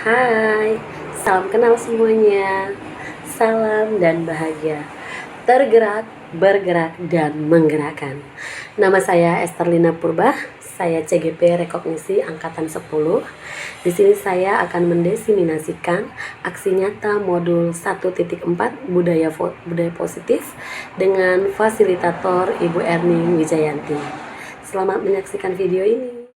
Hai, salam kenal semuanya. Salam dan bahagia. Tergerak, bergerak, dan menggerakkan. Nama saya Esterlina Purba. Saya CGP Rekognisi Angkatan 10. Di sini saya akan mendesimasikan aksi nyata modul 1.4 budaya positif dengan fasilitator Ibu Erning Wijayanti. Selamat menyaksikan video ini.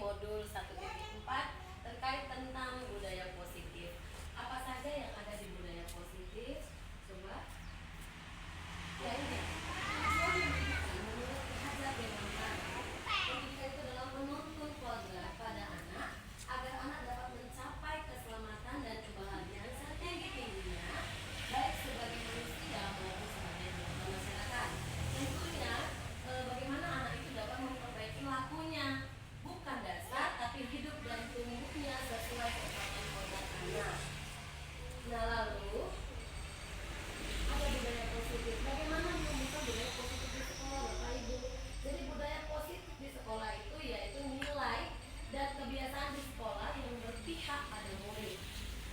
Modul 1.4 terkait tentang budaya positif. Apa saja yang ada di budaya positif? Coba. Ya ini. Menurut Hajar Dewantara, pendidikan itu adalah menuntun keluarga pada anak agar anak dapat mencapai keselamatan dan kebahagiaan setinggi-tingginya, baik sebagai manusia maupun sebagai anggota masyarakat. Tentunya bagaimana anak itu dapat memperbaiki lakunya, bukan dasar tapi hidup dan tumbuhnya sesuai kekuatan kodrat anak. Nah lalu ada budaya positif. Bagaimana membuka budaya positif di sekolah, Bapak Ibu? Jadi budaya positif di sekolah itu yaitu nilai dan kebiasaan di sekolah yang berpihak pada murid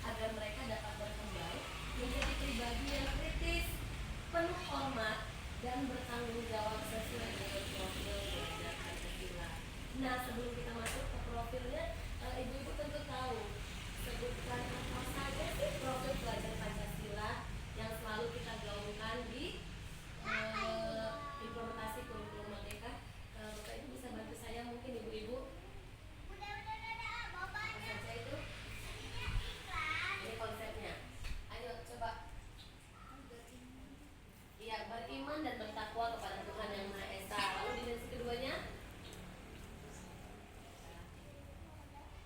agar mereka dapat berkembang menjadi pribadi yang kritis, penuh hormat, dan bertanggung jawab sesuai dengan profil belajar Pancasila. Nah, sebelum kita masuk ke profilnya, ibu-ibu tentu tahu sebutkan apa saja sih profil belajar Pancasila yang selalu kita gaungkan di implementasi kurikulum Merdeka. Bapak Ibu bisa bantu saya mungkin ibu-ibu. Apa saja itu? Ini konsepnya. Ayo coba. Iya, beriman dan bertakwa kepada Tuhan Yang Maha Esa. Lalu dimensi keduanya?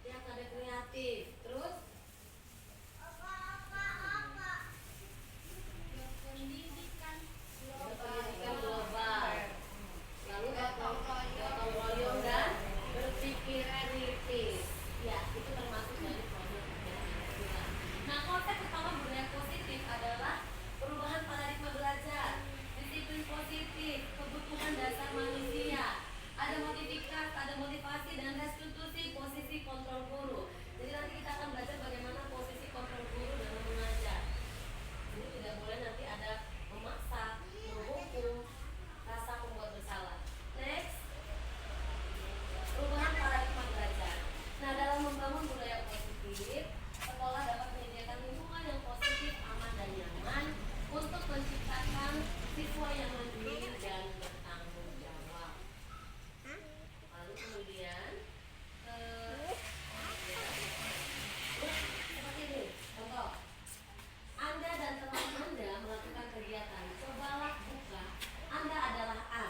Yang ada kreatif. Terus? Pendidikan global. Lalu gotong royong dan berpikir kritis. Ya, itu termasuk dari profil kegiatan Pancasila. Nah, konsep utama budaya positif adalah perubahan paradigma belajar, disiplin positif, kebutuhan dasar manusia, ada motivasi dan restitusi posisi kontrol guru. Jadi nanti kita akan belajar bagaimana posisi kontrol guru dalam mengajar. Ini tidak boleh nanti ada memaksa, menghukum, rasa membuat bersalah. Next, perubahan paradigma belajar. Nah, dalam membangun budaya positif, sekolah dapat menyediakan lingkungan yang positif, aman dan nyaman untuk menciptakan siswa yang mandiri dan bertanggung jawab. Lalu kemudian seperti ini, contoh. Anda dan teman Anda melakukan kegiatan, cobalah buka. Anda adalah A.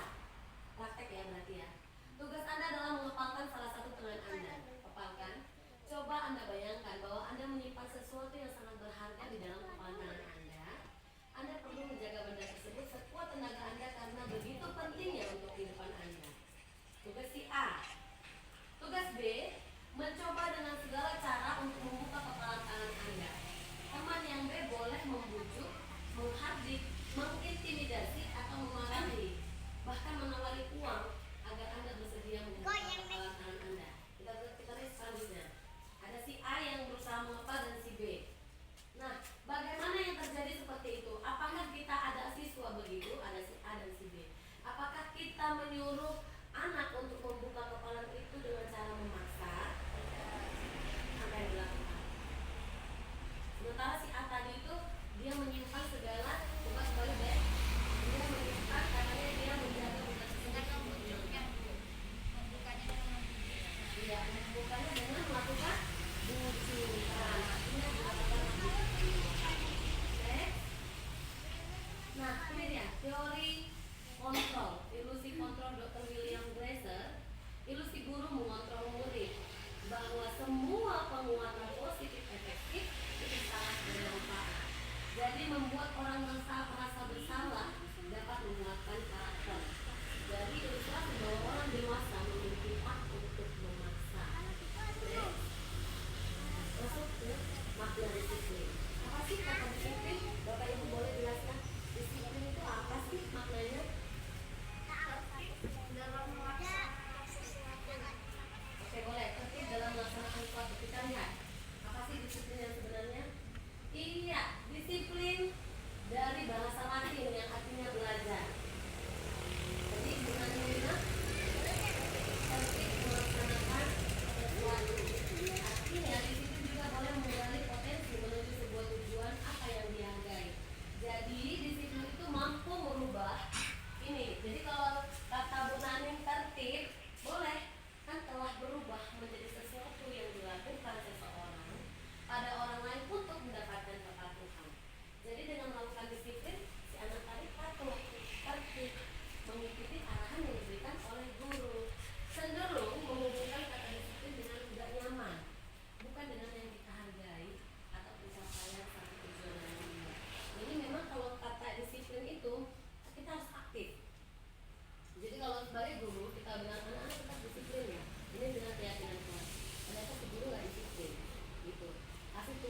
Praktek ya berarti ya. Tugas Anda adalah menghafalkan salah satu tangan Anda. Hafalkan. Coba Anda bayangkan bahwa Anda menyimpan sesuatu yang sangat berharga di dalam kepalan tangan Anda. Anda perlu menjaga benda tersebut sekuat tenaga Anda karena begitu pentingnya untuk kehidupan Anda. Tugas si A. Tugas B, mencoba dengan segala cara untuk membuka kepalan tangan Anda. Teman yang B boleh membujuk, menghardik, mengintimidasi atau memarahi, bahkan menawari uang agar Anda bersedia membuka kepalan tangan Anda. Kita lihat selanjutnya. Ada si A yang berusaha mengepal dan si B. Nah, bagaimana yang terjadi seperti itu? Apakah kita ada siswa begitu? Ada si A dan si B.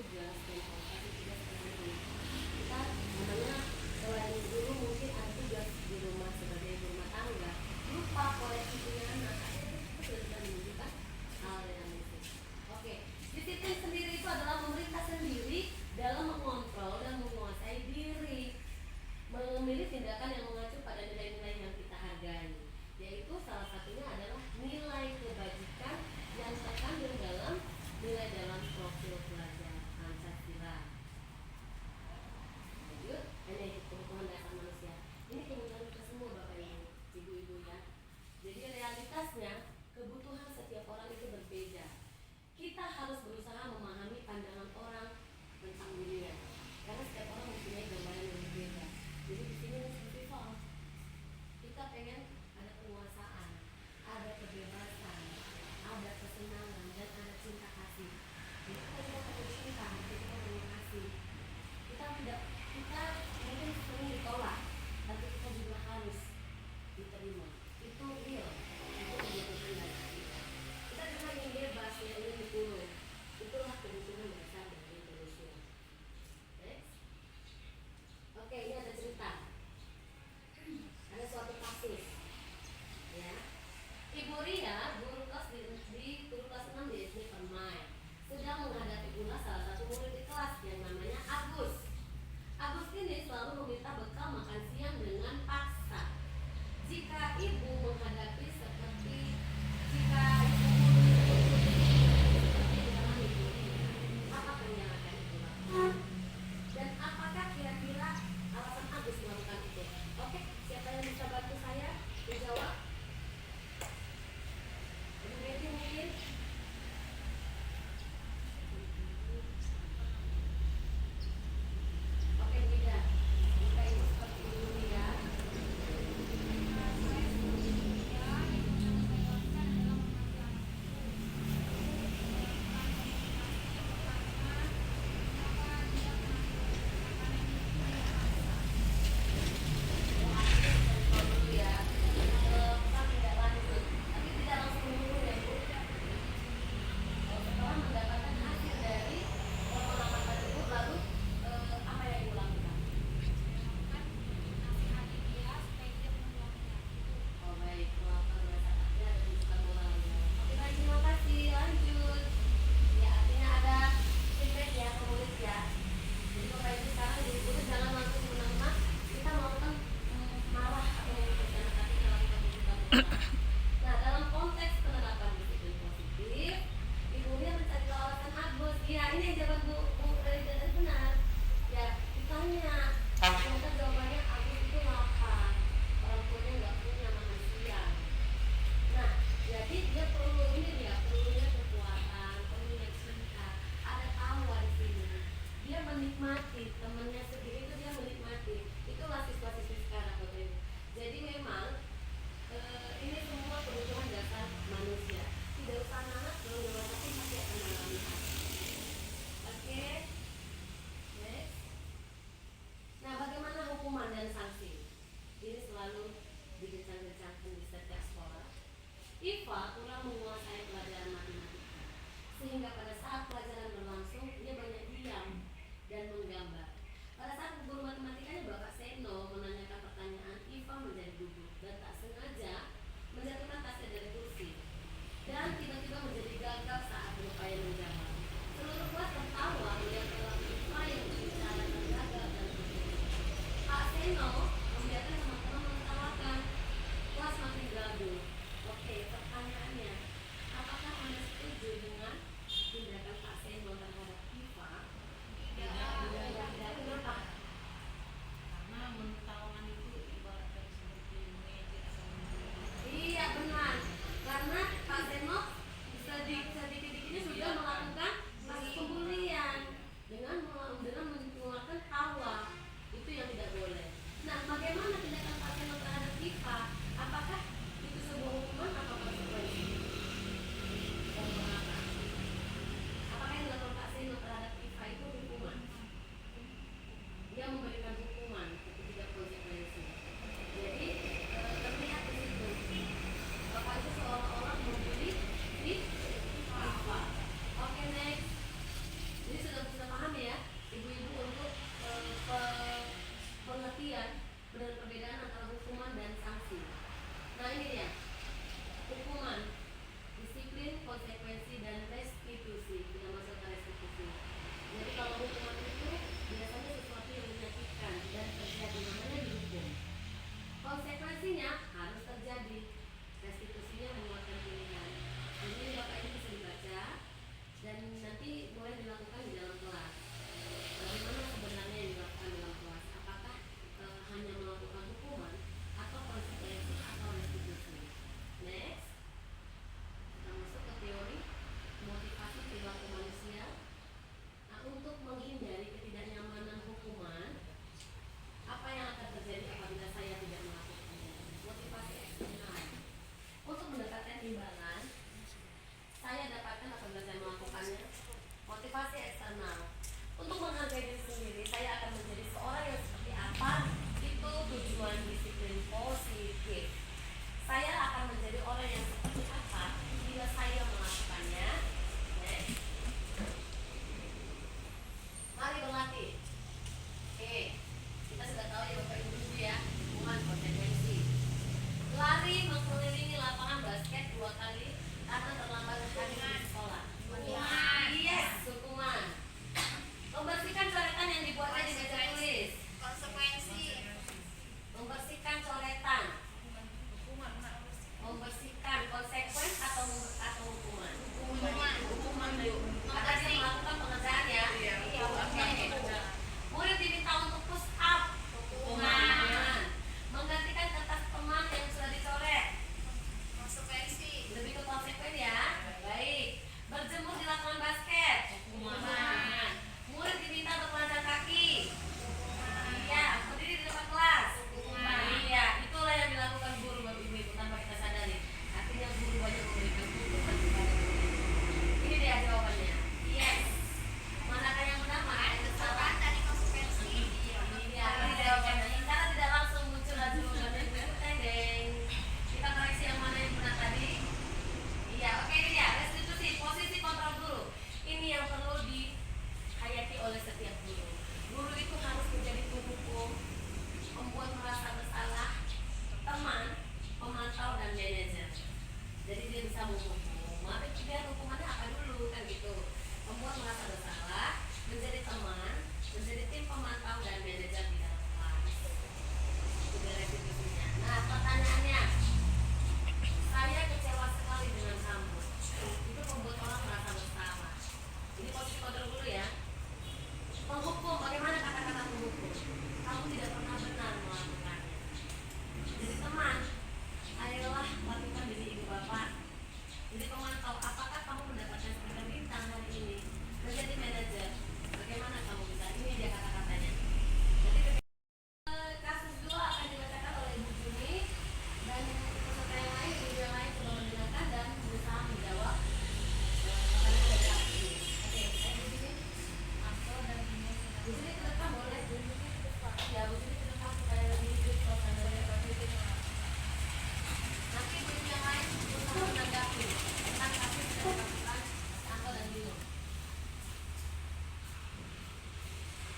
tugas dan kasih tugas ke anak. Kita namanya selain guru mungkin ada tugas di rumah sebagai ibu rumah tangga, lupa koreksi punya anak, akhirnya itu sudah bisa menunjukkan hal yang itu. Oke, disiplin sendiri itu adalah memerintah sendiri dalam mengontrol dan menguasai diri, memilih tindakan yang mengacu pada nilai-nilai yang kita hargai, yaitu salah satunya adalah nilai kebajikan yang terkandung dalam nilai dalam profil pelajar Pancasila. Lanjut, ini kebutuhan dasar manusia. Ini kebutuhan kita semua Bapak Ibu, Ibu-ibu ya. Jadi realitasnya kebutuhan setiap orang itu berbeda. Kita harus berusaha memahami pandangan orang tentang dunia, karena setiap orang mempunyai gambaran yang berbeda. Jadi di sini seperti soal kita pengen ada penguasaan, ada kebebasan, ada kesenangan, dan ada cinta kasih. Jadi kita tidak perlu cinta, kita perlu kasih. Kita mungkin sering ditolak, tapi kita juga harus diterima. Itu real, itu kebutuhan dasar kita. Kita cuma ingin bebas, yang ingin dikurung. Itulah kebutuhan dasar dari manusia. Next. Oke, ini ada cerita. Ada suatu kasus, ya. Ibu Ria, guru kelas guru kelas 6 di SD Permai, sedang menghadapi pula salah satu murid di kelas yang namanya Agus. Agus ini selalu meminta bekal makan siang dengan paksa. Jika ibu menghadapi seperti jika ibu seperti dalam ibu Ria, apa yang akan ibu lakukan? Dan apakah kira-kira alasan Agus melakukan itu? Oke, siapa yang bisa bantu saya menjawab? Ibu Betty mungkin? Oke, tidak. Jika ibu seperti ibu Ria, setelah mendapatkan hasil dari pengalaman tersebut, lalu apa yang ibu lakukan? Oh baik, melakukan rasa takdir dan bukan moralnya. Oke baik, terima kasih. Lanjut. Ya, artinya ada feedback ya, penulis ya. Jadi Bapak Ibu sekarang guru-guru jangan langsung menerima kita melakukan marah atau mengucapkan tapi melakukan bukan moral. Nah, dalam konteks penerapan disiplin positif, Ibu Ria mencari alasan Agus. Iya, ini yang jawaban Bu Reda benar. Ya, ditanya. Ternyata jawabannya Agus itu lapar. Orang tuanya nggak punya makan siang. Nah, jadi dia perlunya kekuatan, perlunya cinta. Ada tawa di sini. Dia menikmati temannya sendiri itu dia menikmati. Itulah siswa-siswi sekarang Bapak Ibu. Jadi memang ini semua kebutuhan dasar manusia. Tidak usah anak belum dewasa pun pasti akan mengalami hal. Oke, next. Nah, bagaimana hukuman dan sanksi? Ini selalu digencang-gencangkan di setiap sekolah. Iva kurang menguasai pelajaran matematika, sehingga pada saat pelajaran berlangsung dia banyak diam dan menggambar. Pada saat guru matematikanya Bapak Seno menanyakan pertanyaan, Iva menjadi gugup dan tak sengaja menjatuhkan tasnya dari kursi dan tiba-tiba menjadi gagap saat berupaya menjawab. Seluruh kelas tertawa melihat perilaku Iva yang berbicara dan gagal dan berpikir. Pak Seno membiarkan teman-teman menertawakan. Kelas makin gaduh. Oke, pertanyaannya, apakah Anda setuju dengan tindakan Pak Seno terhadap Iva? Tidak. karena terlambat hadir di sekolah? Yes, hukuman. Membersihkan coretan yang dibuatnya di meja tulis. Membersihkan coretan. Membersihkan konsekuen atau hukuman? Ada yang melakukan pengerjaan ya? Oke. Murid diminta untuk push up. Hukuman. Menggantikan kertas teman yang sudah dicoret. Lebih ke konsekuen ya. Baik. Berjemur di lapangan basket. Hukuman. Murid diminta untuk melangkah kaki. Iya. Berdiri di depan kelas. Iya. Itulah yang dilakukan guru Bapak Ibu itu tanpa kita sadari. Artinya guru banyak memberikan tuntutan kepada murid. Ini dia jawabannya. Yes. Manakah yang benar? Mana yang salah? Iya. Ini jawabannya. Karena tidak langsung muncul jawabannya. Teng. Kita koreksi yang mana yang benar tadi. Iya, oke ini dia. Restitusi, posisi kontrol guru. Ini yang perlu dihayati oleh setiap guru. Guru itu harus menjadi penghukum, membuat merasa bersalah teman, pemantau dan manajer. Jadi dia bisa menghukum. Tapi biar hukumannya apa dulu kan gitu. Membuat merasa bersalah, menjadi teman, menjadi tim pemantau dan manajer di dalam kelas. Itu dia restitusinya. Nah, pertanyaannya, saya kecewa sekali dengan kamu. Itu membuat orang merasa bersalah. Ini posisi kontrol dulu ya. Menghukum, bagaimana kata-kata menghukum? Kamu tidak pernah benar melakukannya. Jadi teman, ayolah lakukan diri ibu bapak. Jadi pemantau, apakah kamu mendapatkan sertifikat bintang hari ini? Menjadi manajer, bagaimana kamu bisa? Ini dia kata-katanya. Jadi kasus 2 akan dibacakan oleh Ibu Juni dan peserta yang lain, guru yang lain coba mendengarkan dan berusaha menjawab pertanyaan dari aku. Oke, saya di sini. Di sini ke depan boleh. Ya, Bu Juni ke depan supaya lebih hidup suasananya. Nanti guru yang lain berusaha menanggapi tentang kasus yang dilakukan Anto dan Dino.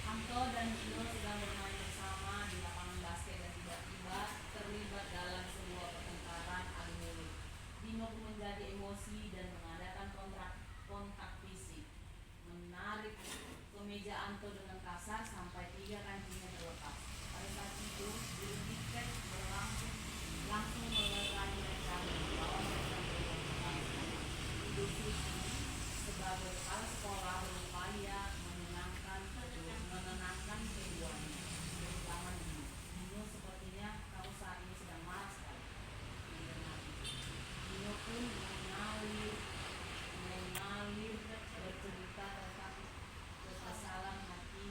Anto dan Dino sedang bermain bersama di lapangan basket dan tiba-tiba terlibat dalam sebuah pertengkaran adu mulut. Dino pun menjadi emosi dan mengadakan kontak fisik, menarik kemeja Anto dengan kasar sampai 3 kancingnya terlepas. Pada saat itu, guru tiket langsung melerai mereka dan membawa mereka ke ruang kelas. Ibu Susi sebagai kepala sekolah berupaya menenangkan keduanya, terutama Dino. Dino sepertinya kamu saat ini sedang marah sekali. Mendengar itu, Dino pun mengalir bercerita tentang kekesalan hati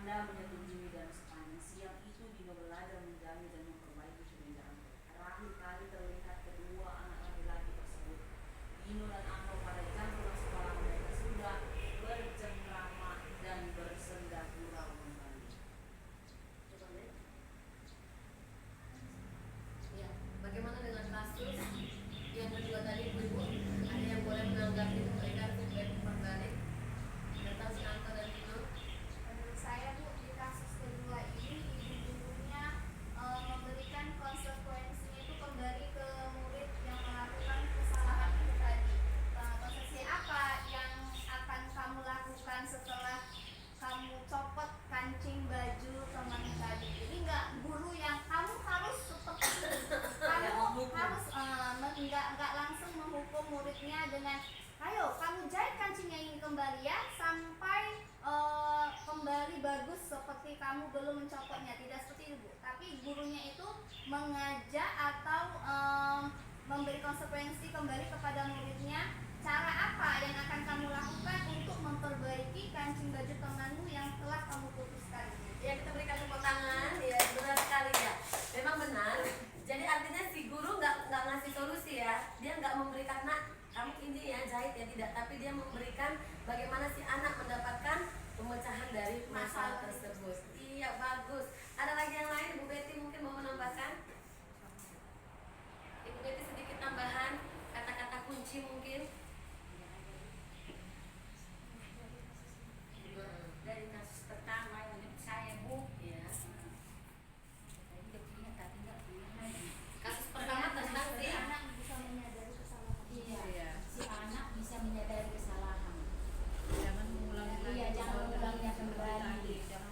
Anda menyetujui dan sepanjang siang itu Dino belajar menjalin dan memperbaiki perbedaan. Terakhir kali terlihat kedua anak laki-laki tersebut, Dino dan Anto, pada jam pulang sekolah mereka sudah bercengkrama dan bersenda gurau kembali. Coba lihat. Ya, bagaimana dengan kasus yang kedua tadi ibu-ibu? Ada yang boleh menanggapi memberikan feedback berbalik tentang si Anto dan Dino? Menurut saya Bu, di kasus kedua ini ibu gurunya memberikan konsekuensinya itu kembali ke murid yang melakukan kesalahan itu tadi. Konsekuensi apa yang akan kamu lakukan setelah kamu copot kancing baju teman tadi? Jadi nggak guru yang kamu harus seperti itu. Kamu harus nggak langsung menghukum muridnya dengan ayo kamu jahit kancingnya ini kembali ya sampai kembali bagus seperti kamu belum mencopotnya. Tidak seperti itu Bu, tapi gurunya itu mengajak atau memberi konsekuensi kembali kepada muridnya. Cara apa yang akan kamu lakukan untuk memperbaiki kancing baju temanmu yang telah kamu putuskan? Ya, kita berikan tepuk tangan. Ya, benar sekali ya. Memang benar. Jadi artinya si guru nggak ngasih solusi ya. Dia nggak memberikan, nak kamu ini ya jahit ya, tidak. Tapi dia memberikan bagaimana si anak mendapatkan pemecahan dari masalah tersebut. Iya, bagus. Ada lagi yang lain, Ibu Betty mungkin mau menambahkan? Ibu Betty sedikit tambahan kata-kata kunci mungkin. Dari kasus pertama yang menurut saya Bu, Ya. tadi dia punya tapi nggak punya lagi. Kasus pertama tentang si anak bisa menyadari kesalahan. Iya, si anak bisa menyadari kesalahan. Jangan mengulangi lagi. Iya, jangan mengulanginya kembali. Tadi, jangan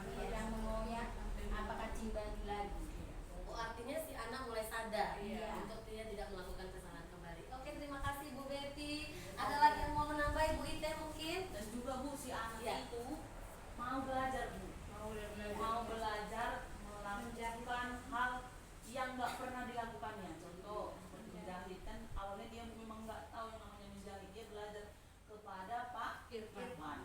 Iya, jangan mengoyak apa kancing baju lagi. Oh, artinya si anak mulai sadar Iya. untuk dia tidak melakukan kesalahan kembali. Oke, terima kasih Bu Betty. Ada lagi yang mau menambah Ibu Ite mungkin? Dan juga Bu, si anak Iya. itu mau belajar Bu, mau belajar melakukan hal yang nggak pernah dilakukannya. Contoh seperti menjahit, kan awalnya dia memang nggak tahu yang namanya menjahit. Dia belajar kepada Pak Irfan.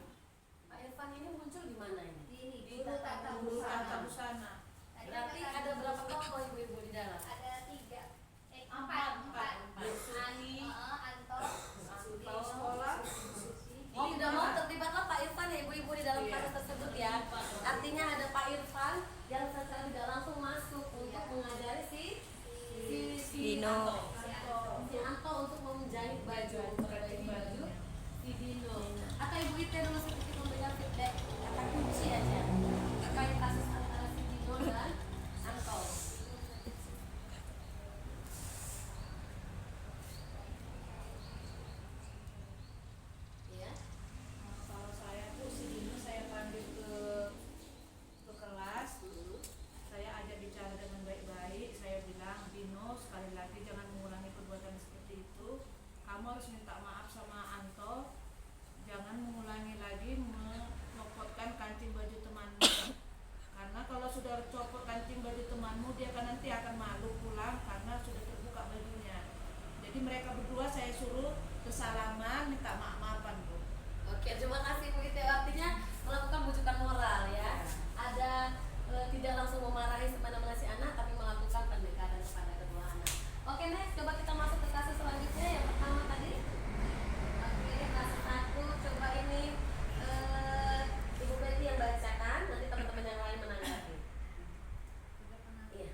Pak Irfan ini muncul di mana ini? Ini Di guru tata guru tata busana. busana. Tadi Berarti kata ada guru berapa busana. kelompok ibu-ibu di dalam? Ada 3, Empat. 4. Suti, Anto, Suti sekolah. Oh, tidak mau terlibatlah Pak Irfan ya ibu-ibu di dalam kasus tersebut ya. Artinya ada Pak Irfan yang secara tidak langsung masuk untuk mengajari si Dino. Si Anto untuk menjahit baju, memperbaiki baju si Dino. Atau Ibu Ite dulu sedikit memberikan feedback kata kunci aja terkait kasus antara si Dino dan Anto. Ya. Kalau saya tuh si Dino saya panggil ke kelas, saya ajak bicara dengan baik-baik. Saya bilang, Dino, sekali lagi jangan mengulangi perbuatan seperti itu. Kamu harus minta maaf sama Anto. Jangan mengulangi lagi melopotkan kancing baju temanmu. Karena kalau sudah copot kancing baju temanmu, dia kan nanti akan malu pulang karena sudah terbuka bajunya. Jadi mereka berdua saya suruh kesalaman, minta maaf-maafan Bu. Oke, terima kasih Bu Ite. Artinya melakukan bujukan moral ya. Ada tidak langsung memarahi semena-mena si anak, tapi melakukan pendekatan kepada kedua anak. Oke, next coba kita masuk ke kasus selanjutnya. Yang pertama tadi. Oke, kasus 1. Coba ini Ibu Betty yang bacakan, nanti teman-teman yang lain menanggapi. Iya.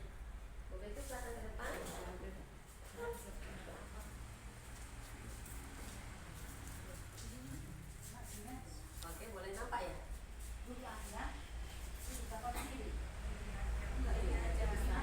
Bu Betty silakan ke depan. Oke, boleh nampak ya? bukan ya. Kita kondisi. Enggak, ini aja bisa.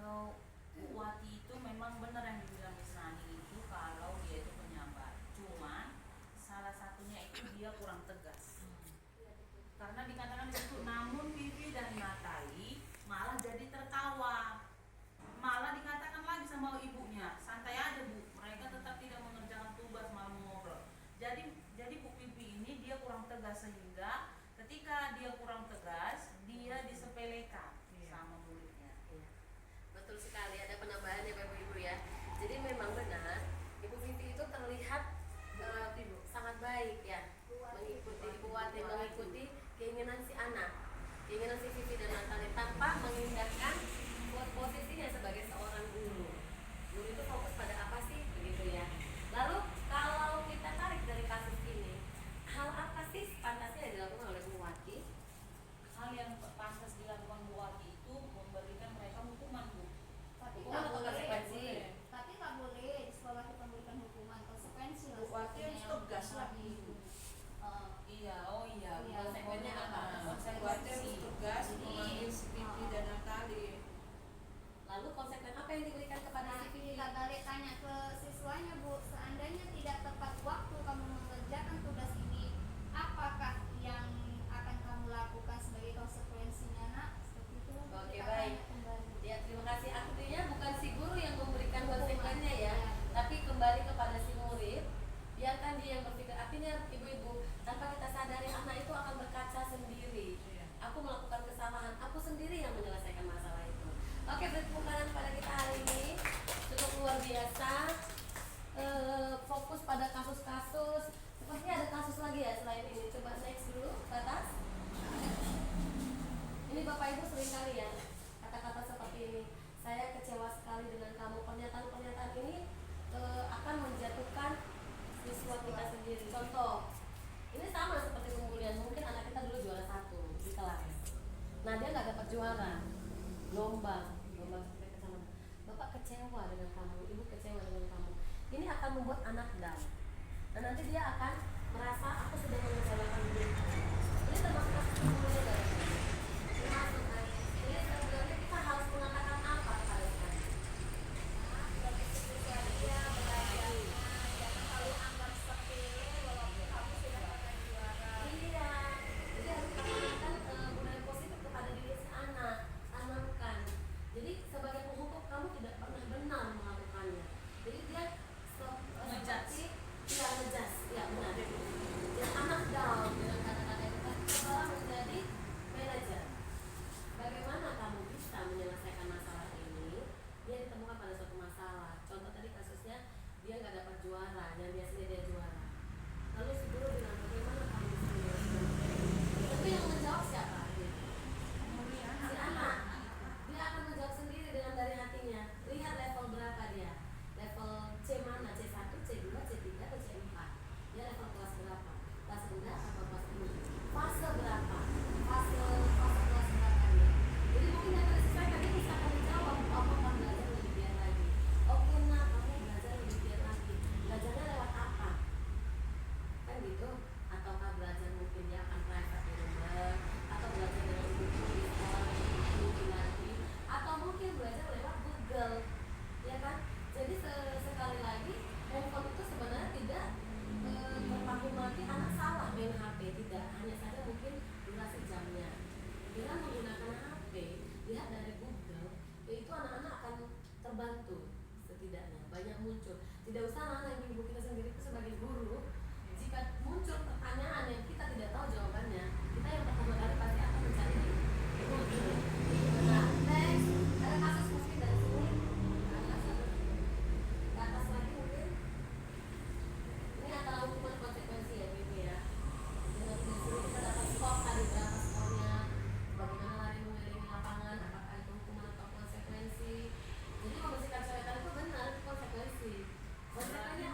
Bu Wati itu memang benar yang dibilang Miss Nani itu kalau dia itu penyabar. Cuman salah satunya itu dia kurang tegas. Karena dikatakan di situ, namun Vivi dan Natali malah jadi tertawa. Malah dikatakan lagi sama ibunya, santai aja Bu, mereka tetap tidak mengerjakan tugas, malah mengobrol. Jadi Bu Vivi ini dia kurang tegas, sehingga ketika dia kurang tegas, dia disepelekan sama muridnya. Iya. Betul sekali, ada penambahan ya Bapak Ibu ya. Jadi memang benar Ibu Vivi itu terlihat sangat baik ya, mengikuti Ibu Wati, mengikuti keinginan si anak, keinginan si Vivi dan Natali tanpa mengindahkan posisinya sebagai seorang guru. Guru itu fokus pada apa sih, begitu ya. Lalu kalau kita tarik dari kasus ini, hal apa sih pantasnya yang dilakukan oleh Bu Wati? Hal yang pantas dilakukan Bu Wati itu memberikan mereka hukuman, Bu. Tapi Hukuman atau konsekuensi? Tapi nggak boleh di sekolah kita memberikan hukuman, konsekuensi lah. Bu Wati harus tegas lagi. Iya, oh iya. Iya, konsekuensinya apa? Konsekuensi harus tegas memanggil si Vivi dan Natali. Lalu konsekuen apa yang diberikan kepada Nah, si Vivi? kita balik tanya ke siswanya, Bu, seandainya tidak tepat waktu kamu mengerjakan tugas ini, apakah yang akan kamu lakukan sebagai konsekuensinya, Nak? Seperti itu. Oke, Kita baik. tanya kembali. Ya, terima kasih. Artinya bukan si guru yang memberikan Hukuman. konsekuensinya ya, Ya. tapi kembali kepada si murid. Biarkan dia yang berpikir. Artinya ibu-ibu, tanpa kita sadari anak itu akan berkaca sendiri. Aku melakukan kesalahan, aku sendiri yang menyelesaikan masalah itu. Oke, bertepuk tangan pada kita hari ini cukup luar biasa. Fokus pada kasus-kasus. Sepertinya ada kasus lagi ya selain ini. Coba next dulu ke atas. Ini Bapak Ibu sering kali ya kata-kata seperti ini. Saya kecewa sekali dengan kamu. Pernyataan-pernyataan ini akan menjatuhkan siswa kita sendiri. Contoh, ini sama seperti kemudian mungkin anak kita dulu juara 1 di kelas. Nah dia nggak dapat juara, lomba seperti kecamatan. Bapak kecewa dengan kamu, ibu kecewa dengan kamu. Ini akan membuat anak down. Dan nanti dia akan merasa aku sudah mengecewakan diriku. Ini termasuk kasus kemudian dari termasuk kan. Ini sebenarnya kita harus mengatakan apa kepada kita? Bagi siswa dia belajarnya, jangan selalu anggap sepele walaupun kamu sudah pernah juara. Iya, jadi harus kita tanamkan budaya positif kepada diri si anak, tanamkan. Jadi sebagai penghukum kamu tidak pernah benar melakukannya. Jadi dia seperti ngejas, ya benar. Dan anak down dengan kata-kata itu setelah menjadi manajer. Bagaimana kamu bisa menyelesaikan masalah ini? Dia ditemukan pada suatu masalah. Contoh tadi kasusnya dia nggak dapat juara, yang biasanya dia juara. Lalu si guru bilang bagaimana kamu bisa menyelesaikan? Tapi yang menjawab siapa? Si anak. Dia akan menjawab sendiri dengan dari hatinya. Lihat level berapa dia. Level C mana? C1, C2, C3, atau C4. Dia level kelas berapa? Kelas rendah atau kelas tinggi? Fase berapa? Fase kelas berapa dia? Jadi mungkin yang disesuaikan dia bisa akan menjawab. Oh, kamu belajar lebih giat lagi. Oke, nah kamu belajar lebih giat lagi. Belajarnya lewat apa? Kan gitu? Ataukah belajar mungkin dia akan private di rumah, atau belajar dengan buku di sekolah mungkin lagi, atau mungkin belajar lewat Google, ya kan? Jadi sekali lagi handphone itu sebenarnya tidak berpaku mati anak salah main HP, tidak, hanya saja mungkin durasi jamnya. Dengan menggunakan HP, lihat dari Google, itu anak-anak akan terbantu setidaknya, banyak muncul. Tidak usah anak-anak ibu kita sendiri itu sebagai guru. Jika muncul pertanyaan yang kita tidak tahu jawabannya, kita yang pertama kali pasti akan mencari di Google. Nah, next, ada kasus mungkin dari sini, ke atas lagi mungkin. Ini antara hukuman konsekuensi ya, Bibi ya. Dengan di sini kita dapat skor tadi berapa skornya, bagaimana lari mengelilingi lapangan, apakah itu hukuman atau konsekuensi. Jadi membersihkan coretan itu benar, itu konsekuensi. Konsekuensinya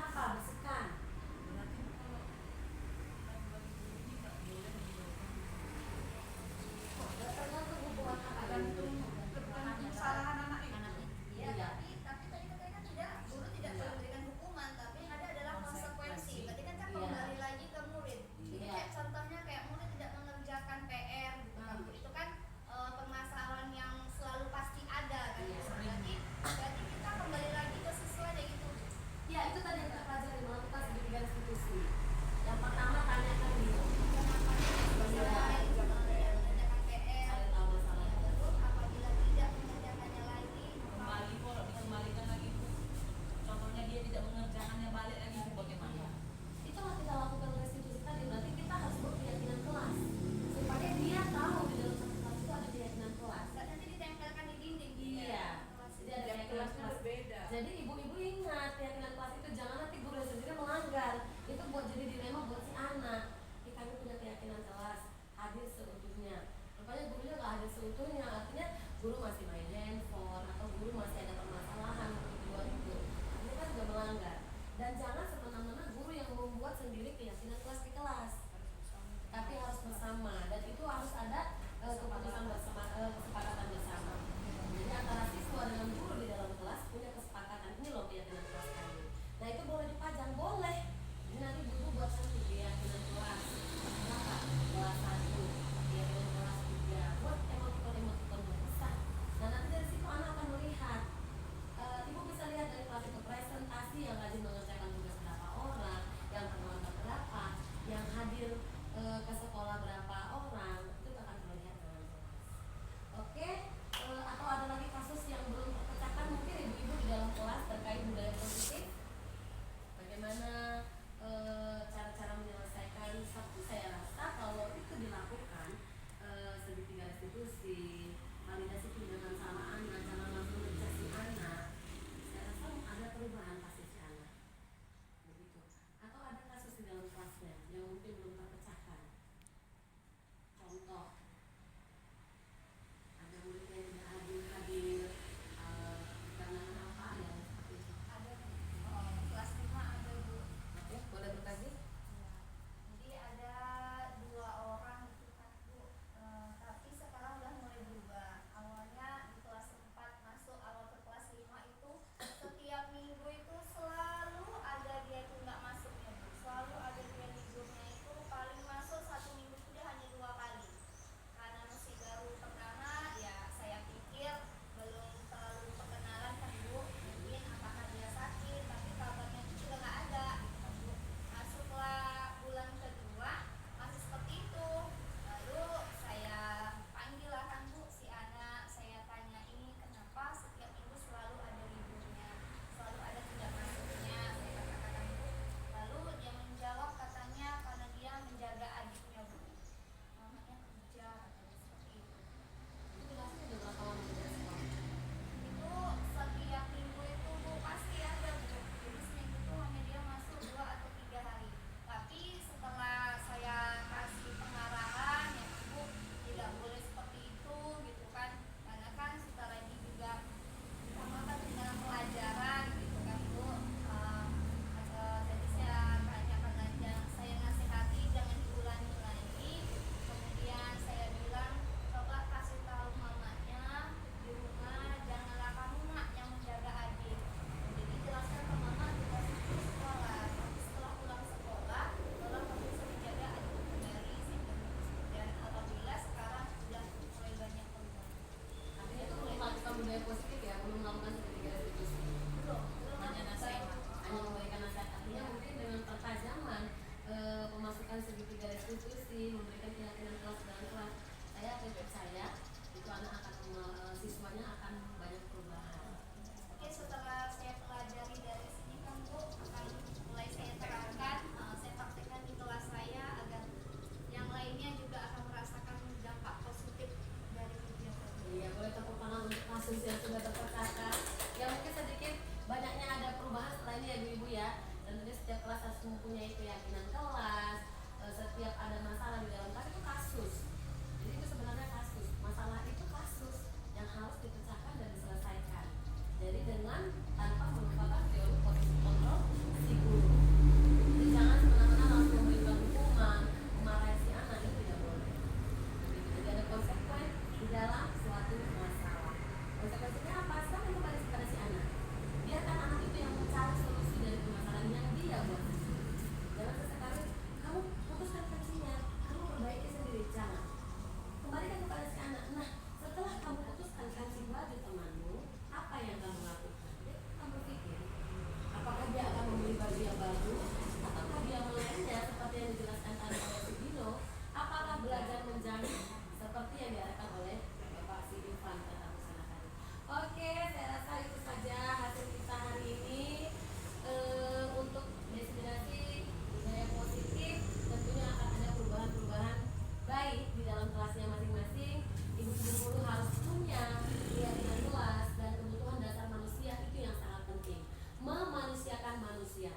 Intinya keyakinan kelas dan kebutuhan dasar manusia itu yang sangat penting. Memanusiakan manusia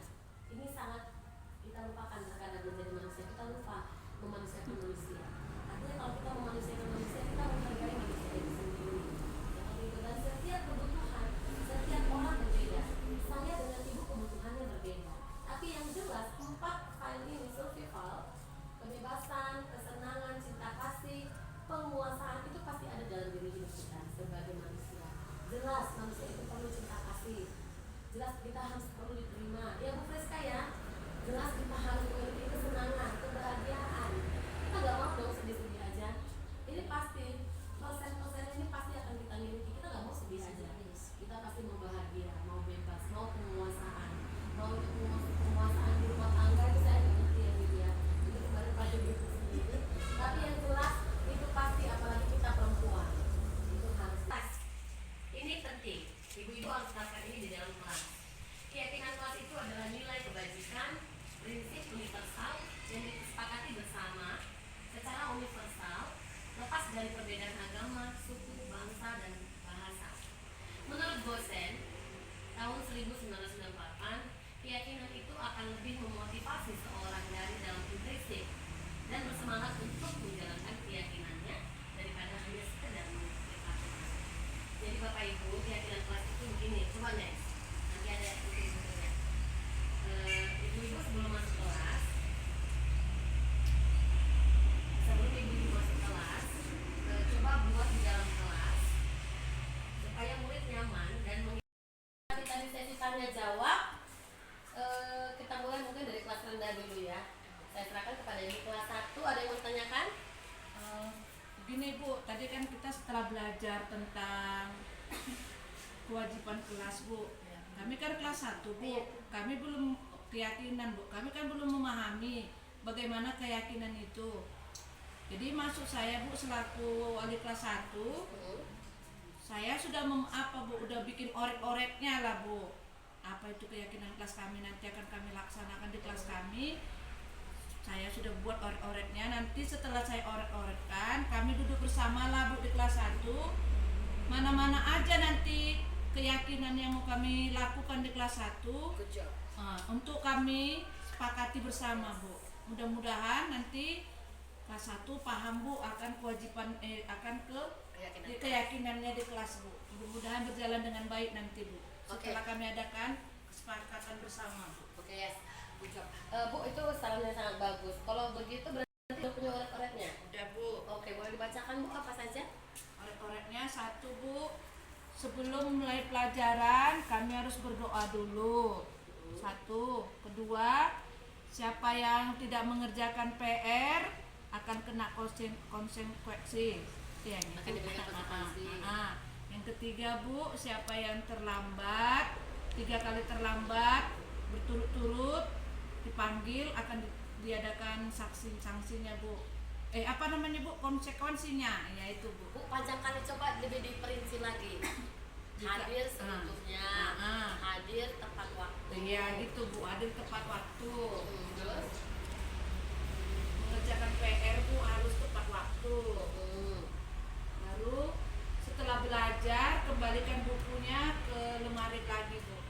ini sangat kita lupakan terkadang menjadi manusia, kita lupa memanusiakan manusia. Artinya kalau kita memanusiakan manusia, kita menghargai manusia itu sendiri. Seperti itu. Dan setiap kebutuhan, setiap orang berbeda. Saya dengan ibu kebutuhannya berbeda. Tapi yang jelas 4 file ini survival, kebebasan, kesenangan, cinta kasih, penguasaan itu pasti ada dalam diri hidup kita sebagai manusia. Jelas manusia itu perlu cinta kasih. Jelas kita harus perlu diterima. Ya Bu Friska ya. Jelas kita harus memiliki kesenangan, kebahagiaan. Kita nggak mau dong sedih-sedih aja. Ini pasti persen-persen ini pasti akan kita miliki. Kita nggak mau sedih aja. Kita pasti mau bahagia, mau bebas, mau penguasaan, mau penguasaan di rumah tangga itu saya nggak ngerti ya gitu ya. Itu kemarin pada itu sendiri. Tapi yang jelas itu pasti apalagi kita perempuan itu harus pas. Ini penting. Ibu-ibu harus terapkan ini di dalam kelas. Keyakinan kelas itu adalah nilai kebajikan, prinsip universal yang disepakati bersama secara universal, lepas dari perbedaan agama, suku, bangsa, dan bahasa. Menurut Gosen, tahun 1998, keyakinan itu akan lebih memotivasi seorang dari dalam intrinsik dan bersemangat untuk menjalankan keyakinannya daripada hanya sekedar mengikuti. Jadi Bapak Ibu, keyakinan kelas itu begini, coba next. Nanti ada buku-bukunya. Ibu-ibu sebelum masuk kelas, coba buat di dalam kelas supaya murid nyaman dan tadi sesi tanya jawab. Kita mulai mungkin dari kelas rendah dulu ya. Saya serahkan kepada ibu kelas 1. Ada yang mau ditanyakan? Begini Bu, tadi kan kita setelah belajar tentang kewajiban kelas Bu. Kami kan kelas 1 Bu, kami belum keyakinan Bu, kami kan belum memahami bagaimana keyakinan itu. Jadi maksud saya Bu, selaku wali kelas 1, saya sudah udah bikin orek-oreknya lah Bu. Apa itu keyakinan kelas kami nanti akan kami laksanakan di kelas kami. Saya sudah buat orek-oreknya. Nanti setelah saya orek-orekkan, kami duduk bersama lah Bu di kelas 1. Mana-mana aja nanti keyakinan yang mau kami lakukan di kelas 1. Untuk kami sepakati bersama Bu. Mudah-mudahan nanti kelas 1 paham Bu akan kewajiban akan keyakinannya di kelas Bu. Mudah-mudahan berjalan dengan baik nanti Bu. Setelah kami adakan kesepakatan bersama Bu. Oke, yes. Bu, itu sarannya sangat bagus. Kalau begitu berarti udah punya orek-oreknya? Udah Bu. Oke, boleh dibacakan Bu apa saja? Orek-oreknya 1 Bu. Sebelum mulai pelajaran kami harus berdoa dulu. 1. Kedua, siapa yang tidak mengerjakan PR akan kena konsekuensi. Ya, Akan diberikan konsekuensi. Yang ketiga Bu, siapa yang terlambat 3 kali terlambat berturut-turut dipanggil akan diadakan sanksinya Bu. Apa namanya Bu? Konsekuensinya yaitu Bu. Bu, panjang kali coba lebih diperinci lagi. Hadir seutuhnya, hadir tepat waktu. Iya gitu Bu, hadir tepat waktu. Terus Mengerjakan PR Bu harus tepat waktu. Lalu setelah belajar kembalikan bukunya ke lemari lagi Bu.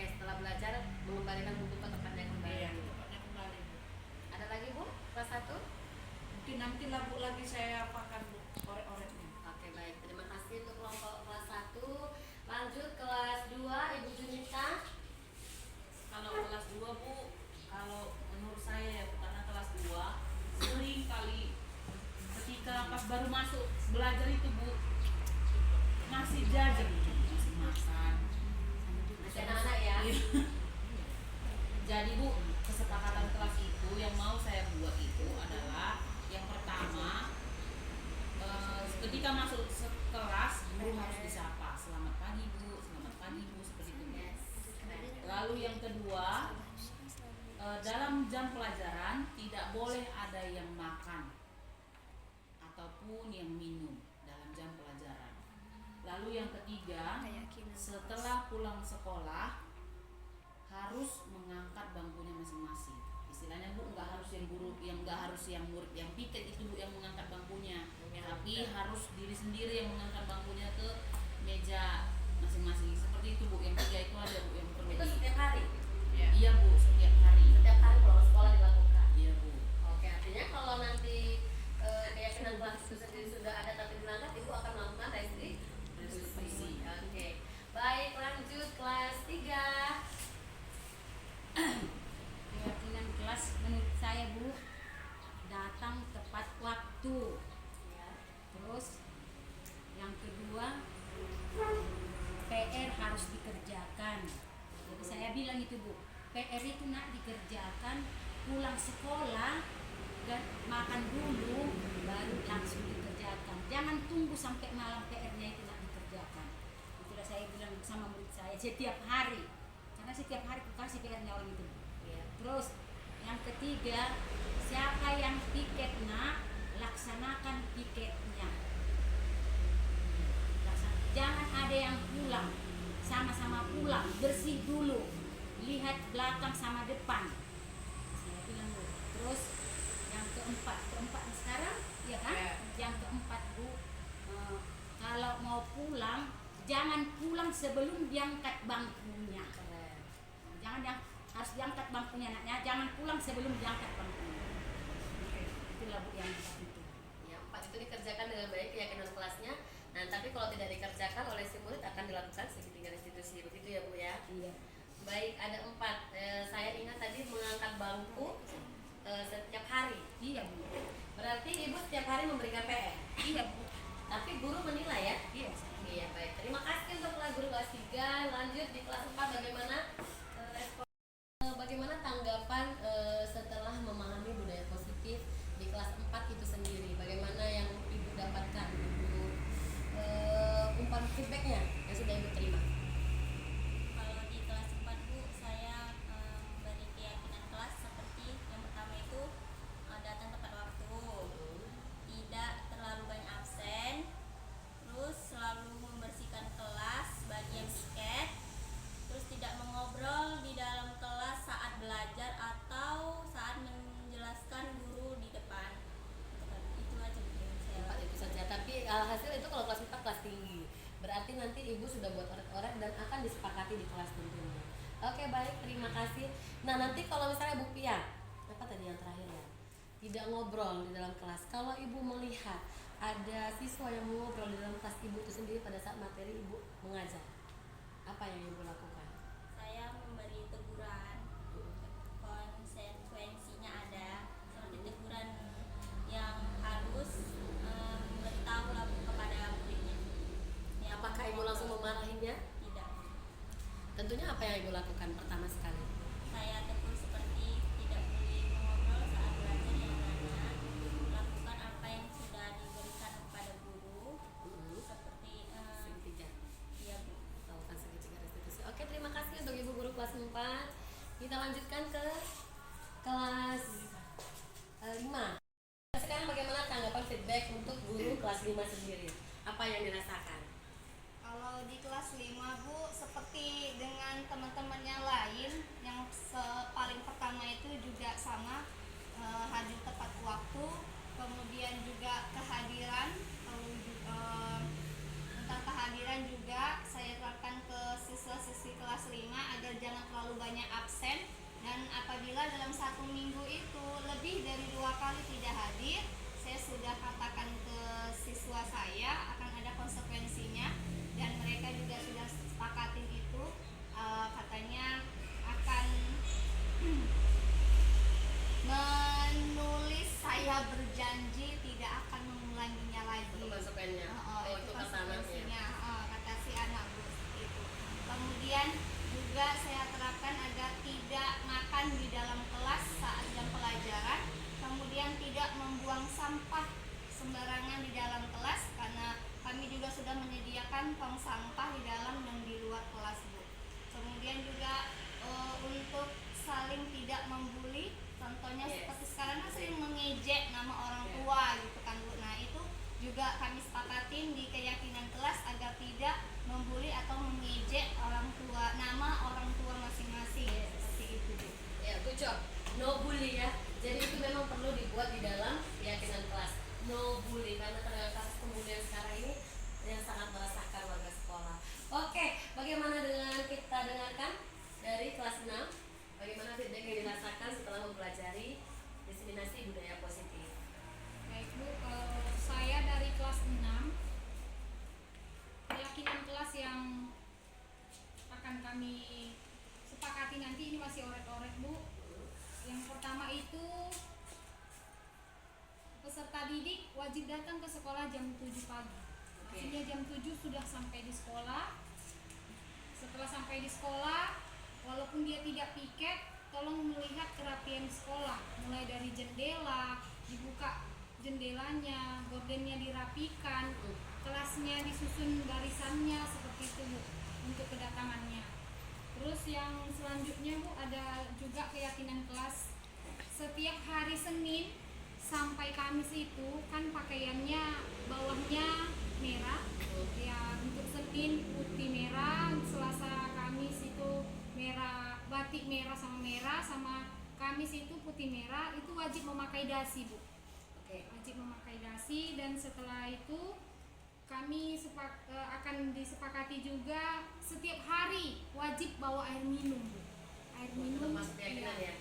oke, setelah belajar mengembalikan buku ke tempatnya kembali. Iya, tempatnya kembali Bu. Ada lagi Bu? Kelas 1? Mungkin nanti lah Bu lagi saya apakan Bu orek-oreknya. Oke, baik. Terima kasih untuk kelompok kelas 1. Lanjut kelas 2, Ibu Junita. Kalau kelas 2 Bu, kalau menurut saya ya Bu, karena kelas 2 sering kali ketika pas baru masuk belajar itu Bu masih jajan, masih makan, Masih anak-anak ya. Jadi Bu, kesepakatan kelas itu yang mau saya buat itu adalah yang pertama, ketika masuk kelas guru harus disapa, selamat pagi Bu, selamat pagi Bu, seperti itu Bu. Lalu yang kedua, dalam jam pelajaran tidak boleh ada yang makan ataupun yang minum dalam jam pelajaran. Lalu yang ketiga, setelah pulang sekolah harus mengangkat bangkunya masing-masing. Istilahnya Bu, nggak harus yang guru, nggak harus yang murid yang piket itu Bu yang mengangkat bangkunya, tapi harus diri sendiri yang mengangkat bangkunya ke meja masing-masing. Seperti itu Bu, yang 3 itu ada Bu yang Itu berbeda. setiap hari. Ya. Iya Bu, setiap hari. Setiap hari pulang sekolah dilakukan. Iya Bu. Oke, artinya kalau nanti keyakinan kelas itu sendiri sudah ada tapi dilanggar, ibu akan melakukan restitusi. Oke, baik, lanjut kelas 3. Keyakinan kelas menurut saya Bu, datang tepat waktu. Ya. Terus yang kedua, PR harus dikerjakan. Jadi saya bilang itu Bu, PR itu nak dikerjakan, pulang sekolah dan makan dulu baru langsung dikerjakan. Jangan tunggu sampai malam PR-nya itu nak dikerjakan. Itulah saya bilang sama murid saya setiap hari. Karena setiap hari aku kasih PR-nya orang itu. Ya. Terus yang ketiga, siapa yang tiket nak, laksanakan tiketnya. Jangan ada yang pulang, sama-sama pulang, bersih dulu, lihat belakang sama depan. Saya bilang Bu. Terus yang keempat sekarang, ya kan? Ya. Yang keempat Bu, kalau mau pulang, jangan pulang sebelum diangkat bangkunya. Keren. Jangan yang harus diangkat bangkunya anaknya, jangan pulang sebelum diangkat bangkunya. Itulah Bu yang itu. Ya, 4 itu dikerjakan dengan baik keyakinan kelasnya. Nah, tapi kalau tidak dikerjakan oleh si murid akan dilakukan segitiga restitusi. Begitu ya Bu ya? Iya. Baik, ada 4. Saya ingat tadi mengangkat bangku setiap hari. Iya Bu. Berarti ibu setiap hari memberikan PR. Iya Bu. Tapi guru menilai ya? Iya. Iya, baik. Terima kasih untuk guru kelas 3. Lanjut di kelas 4 bagaimana respon bagaimana tanggapan setelah memahami budaya positif di kelas 4 itu sendiri? Bagaimana yang ibu dapatkan untuk umpan feedbacknya yang sudah ibu terima? Kalau di kelas 4 Bu, saya memberi keyakinan kelas seperti yang pertama itu datang tepat waktu, tidak terlalu banyak absen, terus selalu membersihkan kelas, bagian sket, terus tidak mengobrol di dalam kelas saat belajar atau saat menjelaskan guru di depan. Itu aja Bu yang saya 4 itu saja. Tapi hasil itu kalau kelas 4 kelas tinggi. Berarti nanti ibu sudah buat oret-oret dan akan disepakati di kelas tentunya. Oke, baik, terima kasih. Nah, nanti kalau misalnya Bu Pia, apa tadi yang terakhir ya? Tidak ngobrol di dalam kelas. Kalau ibu melihat ada siswa yang mengobrol di dalam kelas ibu itu sendiri pada saat materi ibu mengajar, apa yang ibu lakukan? Saya memberi teguran, konsekuensinya ada, seperti teguran yang halus, memberitahu kepada muridnya. Yang Apakah ibu langsung memarahinya? Tidak. Tentunya apa yang ibu lakukan pertama sekali? Saya tegur seperti tidak boleh mengobrol saat belajar yang banyak, lakukan apa yang sudah diberikan kepada guru, seperti Segitiga. iya Bu. Lakukan segitiga restitusi. Oke, terima kasih untuk ibu guru kelas 4. Kita lanjutkan ke kelas 5. Sekarang bagaimana tanggapan feedback untuk guru kelas 5 sendiri? Apa yang dirasakan? Kalau di kelas 5 Bu, seperti dengan teman-teman yang lain yang paling pertama itu juga sama, hadir tepat waktu, kemudian juga kehadiran, tentang kehadiran juga saya terapkan ke siswa-siswi kelas 5 agar jangan terlalu banyak absen, dan apabila dalam 1 minggu itu lebih dari 2 kali tidak hadir, saya sudah katakan ke siswa saya akan ada konsekuensinya, dan mereka juga sudah sepakatin itu, katanya akan menulis saya berjanji tidak akan mengulanginya lagi. Untuk masukannya. Itu pertamanya. konsekuensinya, kata si anak Bu seperti itu. Kemudian juga saya terapkan agar tidak makan di dalam kelas saat jam pelajaran, kemudian tidak membuang sampah sembarangan di dalam kelas, karena kami juga sudah menyediakan tong sampah di dalam dan di luar kelas Bu. Kemudian juga untuk saling tidak membuli, contohnya seperti sekarang kan sering mengejek nama orang tua gitu kan Bu. Nah, itu juga kami sepakatin di keyakinan kelas agar tidak membuli atau mengejek nama orang tua masing-masing, seperti itu Bu. Ya, good job. No bully ya. Jadi itu memang perlu dibuat di dalam keyakinan kelas. No bully, karena ternyata kasus pembulian sekarang ini yang sangat meresahkan warga sekolah. Oke, bagaimana dengan kita dengarkan dari kelas 6? Bagaimana feedback yang dirasakan setelah mempelajari diseminasi budaya positif? Baik Bu, kalau saya dari kelas 6, keyakinan kelas yang akan kami sepakati nanti ini masih oret-oret Bu. Yang pertama itu peserta didik wajib datang ke sekolah jam 7 pagi. Maksudnya jam 7 sudah sampai di sekolah. Setelah sampai di sekolah, walaupun dia tidak piket, tolong melihat kerapian sekolah, mulai dari jendela, dibuka jendelanya, gordennya dirapikan, kelasnya disusun barisannya seperti itu Bu, untuk kedatangannya. Terus yang selanjutnya Bu, ada juga keyakinan kelas setiap hari Senin sampai Kamis itu kan pakaiannya bawahnya merah ya, untuk Senin putih merah, Selasa Kamis itu merah, batik merah sama Kamis itu putih merah, itu wajib memakai dasi Bu. Wajib memakai dasi. Dan setelah itu kami akan disepakati juga setiap hari wajib bawa air minum Bu. Air minum Masuk keyakinan ya?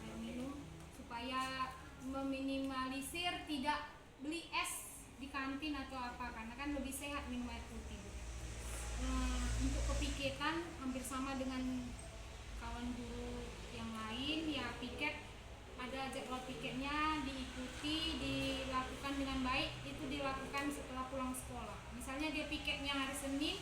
air minum supaya meminimalisir tidak beli es di kantin atau apa, karena kan lebih sehat minum air putih. Untuk kepiketan hampir sama dengan kawan guru yang lain ya, piket ada jadwal piketnya diikuti, dilakukan dengan baik, itu dilakukan setelah pulang sekolah. Misalnya dia piketnya hari Senin,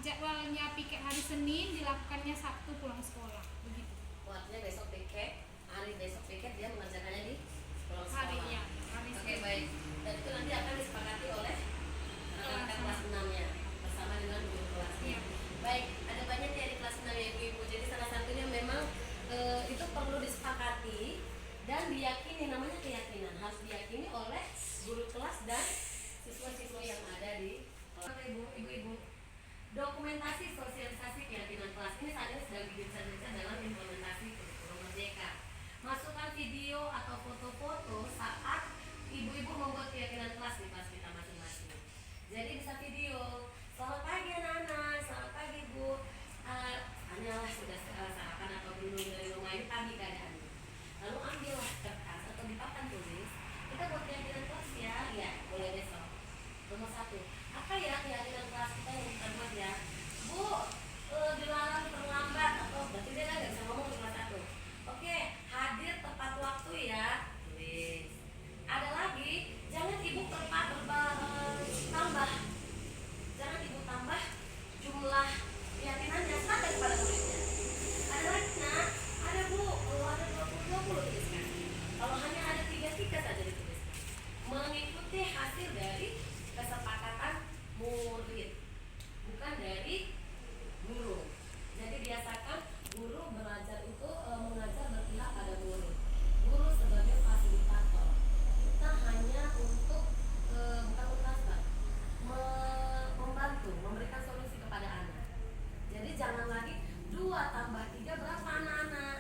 jadwalnya piket hari Senin, dilakukannya Sabtu pulang sekolah, begitu. Artinya besok piket, hari besok piket dia mengerjakannya di pulang sekolah. Harinya, hari Oke, Senin. baik. Dan itu nanti akan disepakati oleh rekan-rekan kelas 6-nya bersama dengan guru kelasnya. Iya. Baik, ada banyak ya di kelas 6 ya Ibu-ibu. Jadi salah satunya memang itu perlu disepakati dan diyakini, namanya keyakinan harus diyakini oleh guru kelas dan siswa-siswa yang ada di kelas. Ibu-ibu, dokumentasi sosialisasi keyakinan kelas ini saat ini sedang digencar-gencar dalam implementasi kurikulum Merdeka. Masukkan video atau foto-foto saat ibu-ibu membuat keyakinan kelas di kelas kita masing-masing. Jadi bisa video, selamat pagi anak-anak, selamat pagi Bu. Hanyalah sudah sarapan atau belum dari rumah, ini pagi keadaannya. Lalu ambillah kertas atau di papan tulis, kita buat keyakinan kelas ya, ya boleh besok. Nomor 1, apa ya keyakinan kelas kita yang kita buat ya? Bu, dilarang terlambat atau berarti dia nggak bisa ngomong di kelas 1. Oke, hadir tepat waktu ya, tulis. Ada lagi, jangan ibu tambah, jangan ibu tambah jumlah keyakinannya sampai kepada muridnya. Ada lagi nak, ada Bu, kalau ada 20 tuliskan. Kalau hanya ada 3 saja dituliskan. Mengikuti hasil dari kesepakatan murid, bukan dari guru. Jadi biasakan guru belajar itu mengajar berpihak pada murid. Guru sebagai fasilitator. Kita hanya untuk bukan untuk membantu, memberikan solusi kepada anak. Jadi jangan lagi 2 tambah 3 berapa anak-anak.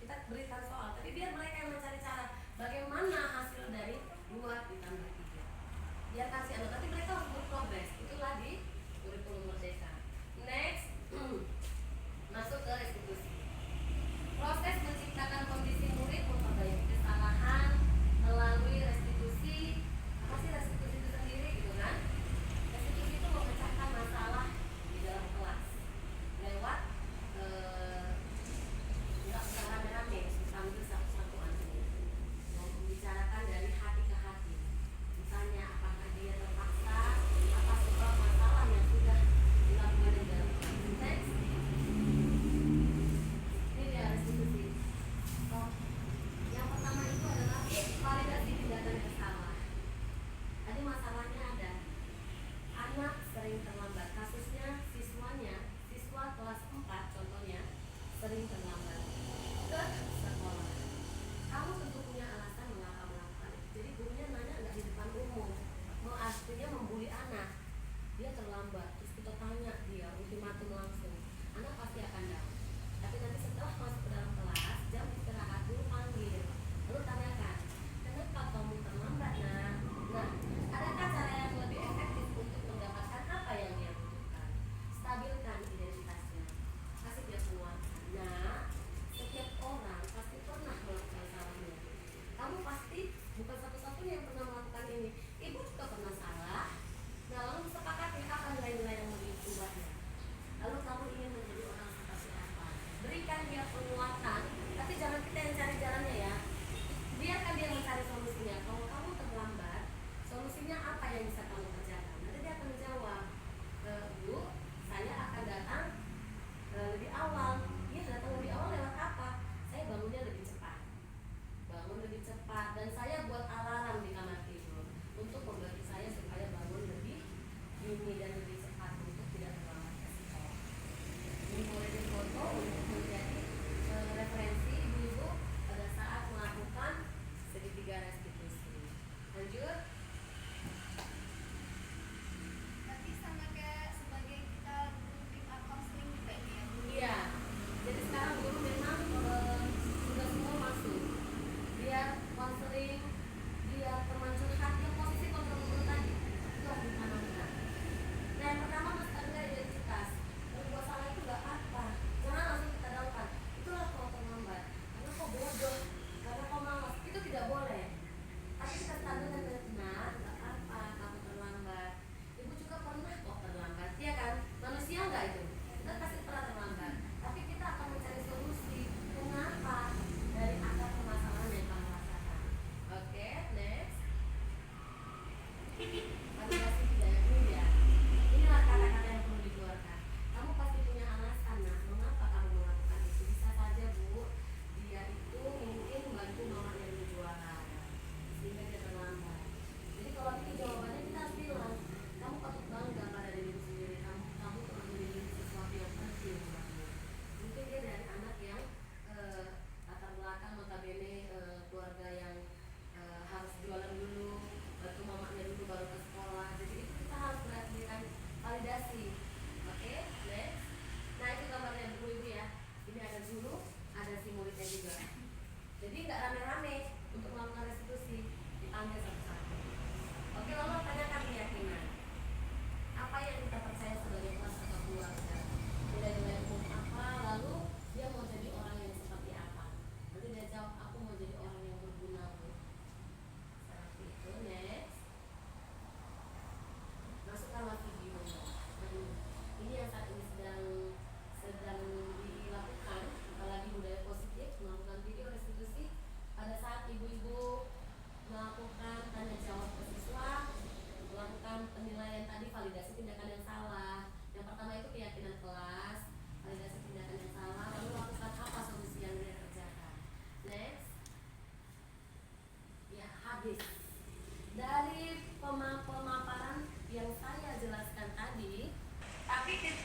Kita berikan soal, tapi biar mereka yang mencari cara bagaimana hasil dari 2 ditambah 3. Biar kasih anak, tapi mereka harus berprogres. Itulah di kurikulum Merdeka. Next, masuk ke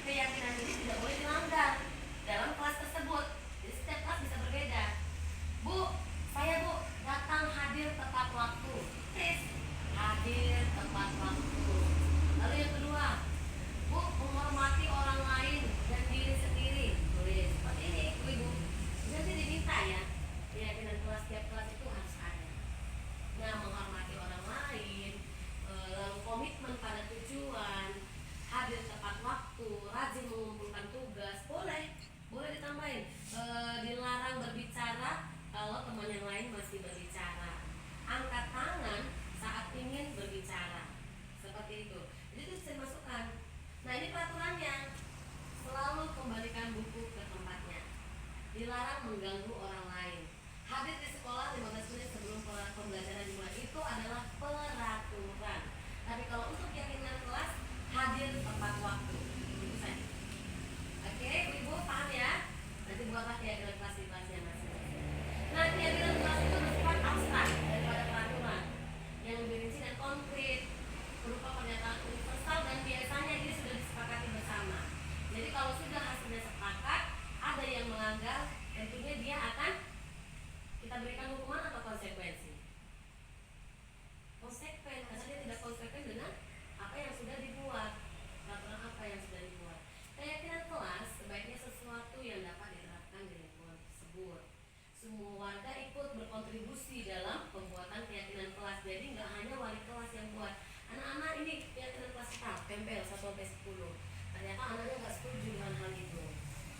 keyakinan ini tidak boleh dilanggar dalam kelas tersebut. Jadi setiap kelas bisa berbeda. Bu, saya bu datang hadir tepat waktu. Tes hadir tepat waktu. Lalu yang kedua, bu menghormati orang lain dan diri sendiri. Tulis seperti ini, ibu. Nanti diminta ya. Keyakinan kelas tiap kelas itu harus ada. Nah, menghormati orang lain, lalu komitmen pada tujuan, hadir tepat waktu, rajin mengumpulkan tugas, boleh ditambahin. Dilarang berbicara kalau teman yang lain masih berbicara, angkat tangan saat ingin berbicara, seperti itu. Jadi itu bisa dimasukkan. Nah, ini peraturannya, selalu kembalikan buku ke tempatnya, dilarang mengganggu orang lain, hadir di sekolah 15 menit sebelum pembelajaran dimulai. Itu adalah peraturan. Tapi kalau untuk keyakinan kelas, hadir tepat waktu. Itu saja. Oke, ibu paham ya? Nanti buatlah keyakinan kelas di kelasnya masing-masing. Nah, keyakinan kelas itu bersifat abstrak daripada peraturan, yang lebih rinci dan konkret, berupa pernyataan universal dan biasanya ini sudah disepakati bersama. Jadi kalau sudah hasilnya sepakat, ada yang melanggar, tentunya dia akan kita berikan hukuman atau konsekuensi. Konsekuen, karena dia tidak konsekuen dengan apa yang sudah dibuat, peraturan apa yang sudah dibuat. Keyakinan kelas sebaiknya sesuatu yang dapat diterapkan di lingkungan tersebut. Semua warga ikut berkontribusi dalam pembuatan keyakinan kelas. Jadi nggak hanya wali kelas yang buat. Anak-anak ini keyakinan kelas kita tempel 1-10. Ternyata anaknya nggak setuju dengan hal itu.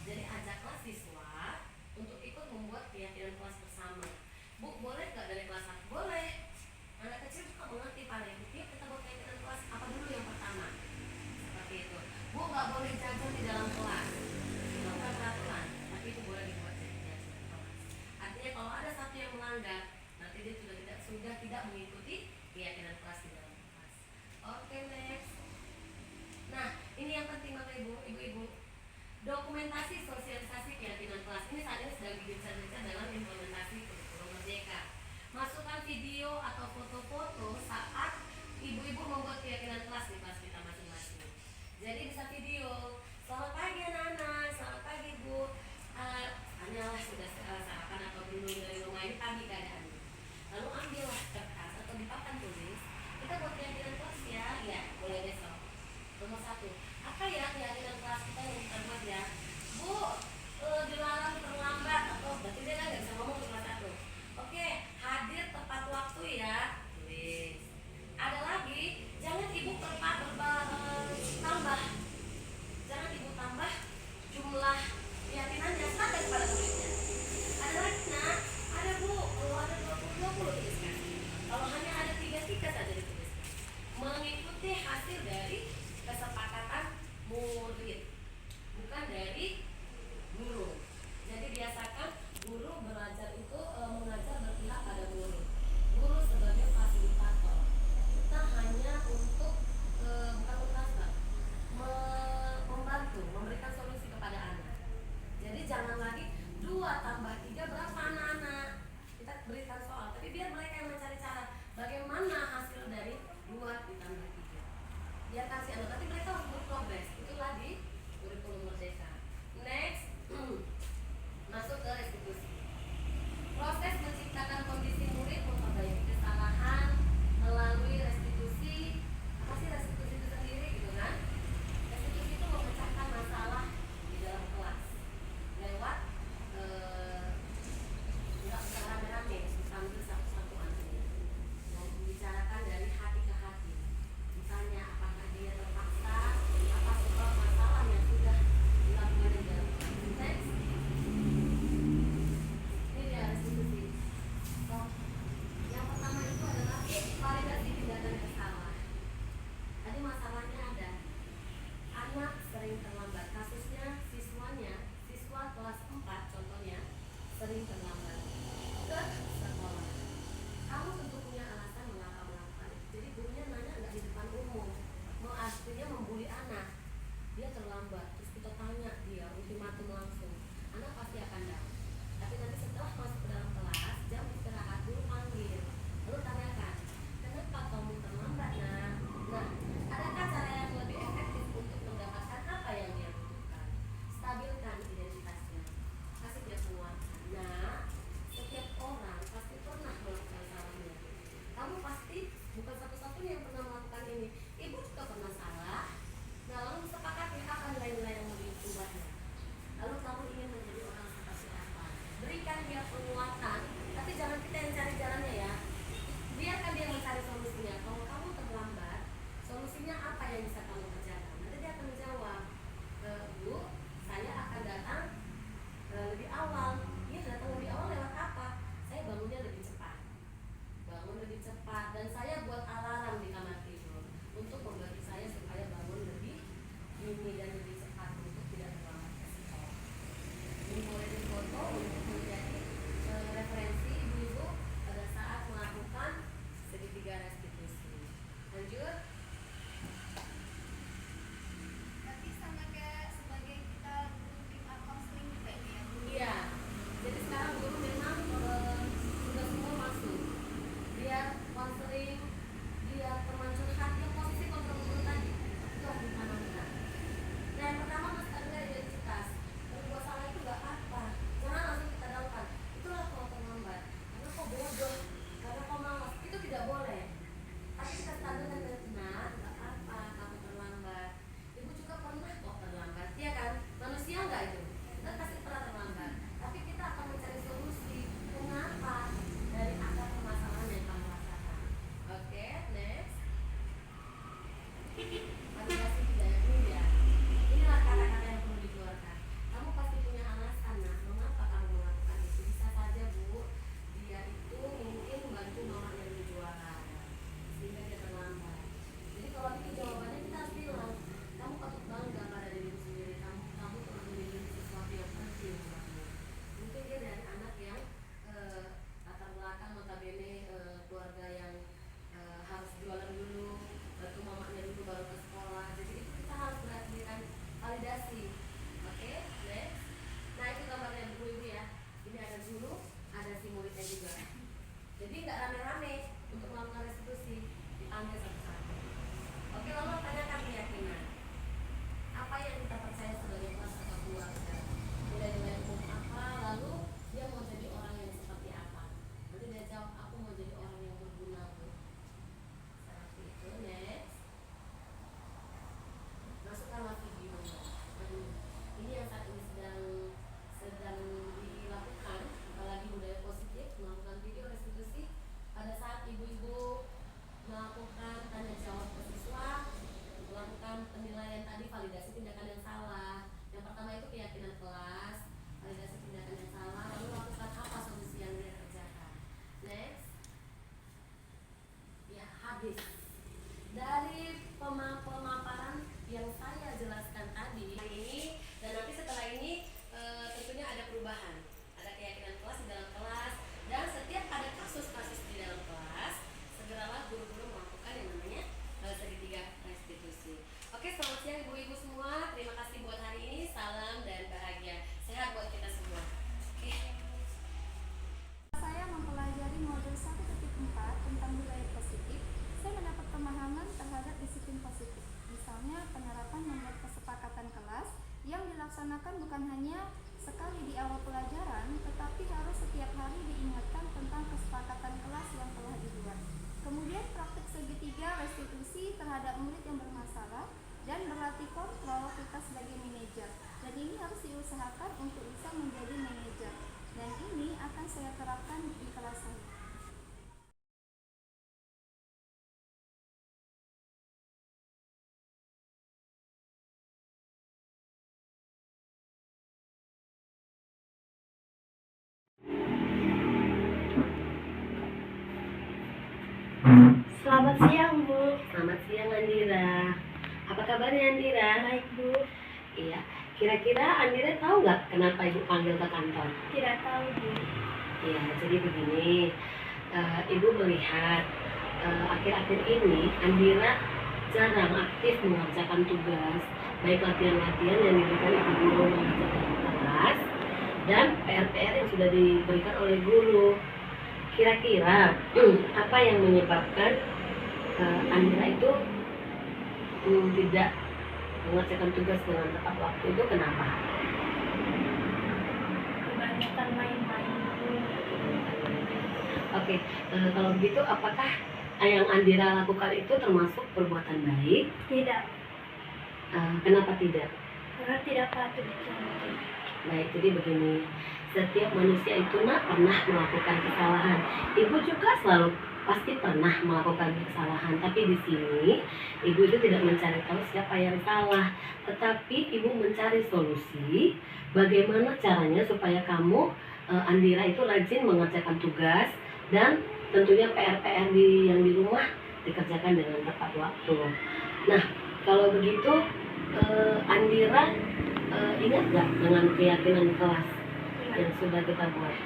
Jadi ajaklah siswa untuk ikut membuat keyakinan kelas bersama. Bu, boleh nggak dari kelas 1? Boleh. Anak kecil juga mengerti pada itu. Kita buat keyakinan kelas apa dulu yang pertama? Seperti itu. Bu, nggak boleh jajan di dalam kelas. Itu bukan peraturan, tapi itu boleh dibuat jadi keyakinan kelas. Artinya kalau ada satu yang melanggar, nanti dia sudah tidak mengikuti keyakinan kelas di dalam kelas. Oke, next. Nah, ini yang penting Bapak Ibu, Ibu-ibu. Dokumentasi sosialisasi keyakinan kelas ini saat ini sedang digencar-gencar dalam implementasi kurikulum Merdeka. Masukkan video atau foto-foto saat ibu-ibu membuat keyakinan kelas di kelas kita masing-masing. Jadi bisa video. Selamat pagi anak-anak, selamat pagi Bu. Hanyalah sudah sarapan atau belum dari rumah ini pagi keadaannya. Lalu ambillah kertas atau di papan tulis. Kita buat keyakinan kelas ya, ya boleh besok. Nomor 1, apa ya keyakinan kelas kita yang kita buat ya? Bu, habis. Dari pemaparan yang saya jelaskan tadi ini, dan nanti setelah ini tentunya ada perubahan, ada keyakinan kelas di dalam kelas, dan setiap ada kasus-kasus di dalam kelas, segeralah guru-guru melakukan yang namanya segitiga restitusi. Oke, selamat siang ibu-ibu semua. Terima kasih buat hari ini. Salam dan bahagia. Sehat buat kita semua. Oke. Saya mempelajari modul 1.4 tentang budaya positif. Saya mendapat pemahaman terhadap disiplin positif. Misalnya penerapan membuat kesepakatan kelas yang dilaksanakan bukan hanya sekali di awal pelajaran, tetapi harus setiap hari diingatkan tentang kesepakatan kelas yang telah dibuat. Kemudian praktik segitiga restitusi terhadap murid yang bermasalah dan berlatih kontrol kita sebagai manajer. Dan ini harus diusahakan untuk bisa menjadi manajer. Dan ini akan saya terapkan di kelas saya. Selamat siang Bu. Selamat siang Andira. Apa kabarnya Andira? Baik Bu, Iya. Kira-kira Andira tahu nggak kenapa Ibu panggil ke kantor? tidak tahu Bu. Iya, jadi begini. Ibu melihat akhir-akhir ini Andira jarang aktif mengerjakan tugas, baik latihan-latihan yang diberikan ibu guru mengerjakan kelas dan PR-PR yang sudah diberikan oleh guru. Kira-kira apa yang menyebabkan Andira itu tidak mengerjakan tugas dengan tepat waktu, itu kenapa? Kebanyakan main-main Bu. Oke, kalau begitu apakah yang Andira lakukan itu termasuk perbuatan baik? Tidak, Kenapa tidak? karena tidak patut dicontoh. Baik, jadi begini, setiap manusia itu pernah melakukan kesalahan. Ibu juga selalu pasti pernah melakukan kesalahan, tapi di sini ibu itu tidak mencari tahu siapa yang salah, tetapi ibu mencari solusi bagaimana caranya supaya kamu Andira itu rajin mengerjakan tugas dan tentunya PR-PR yang di rumah dikerjakan dengan tepat waktu. Nah, kalau begitu Andira ingat nggak dengan keyakinan kelas yang sudah kita buat?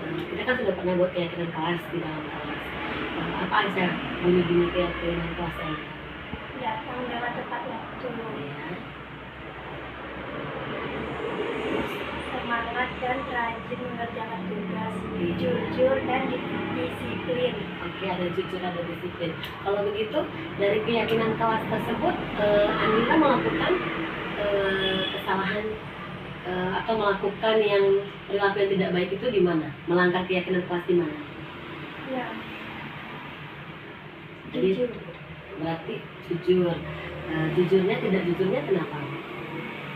Kita kan sudah pernah buat keyakinan kelas di dalam kelas. Apa aja bunyi-bunyi keyakinan kelas yang Datang dengan tepat waktu, ya? semangat dan rajin mengerjakan tugas, jujur dan disiplin. Oke, ada jujur, ada disiplin. Kalau begitu, dari keyakinan kelas tersebut, Andira melakukan kesalahan atau melakukan yang perilaku yang tidak baik itu di mana? Melanggar keyakinan kelas di mana? Ya, Jadi jujur. berarti jujur. Jujurnya tidak jujurnya kenapa?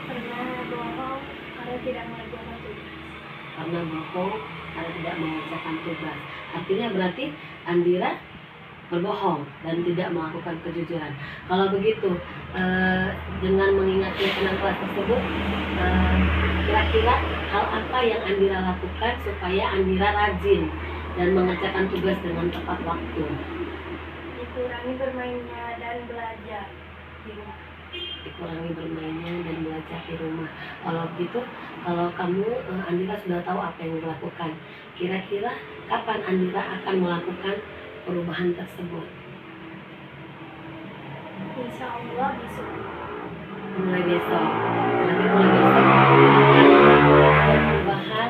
Karena bohong, karena tidak mengerjakan tugas. Karena bohong, karena tidak mengerjakan tugas. Artinya berarti Andira berbohong dan tidak melakukan kejujuran. Kalau begitu, dengan mengingat keyakinan kelas tersebut, kira-kira hal apa yang Andira lakukan supaya Andira rajin dan mengerjakan tugas dengan tepat waktu? Dikurangi bermainnya dan belajar di rumah. Dikurangi bermainnya dan belajar di rumah. Kalau begitu, kalau kamu Andira sudah tahu apa yang dilakukan, kira-kira kapan Andira akan melakukan perubahan tersebut? Insya Allah besok. Mulai besok. Nanti mulai besok akan perubahan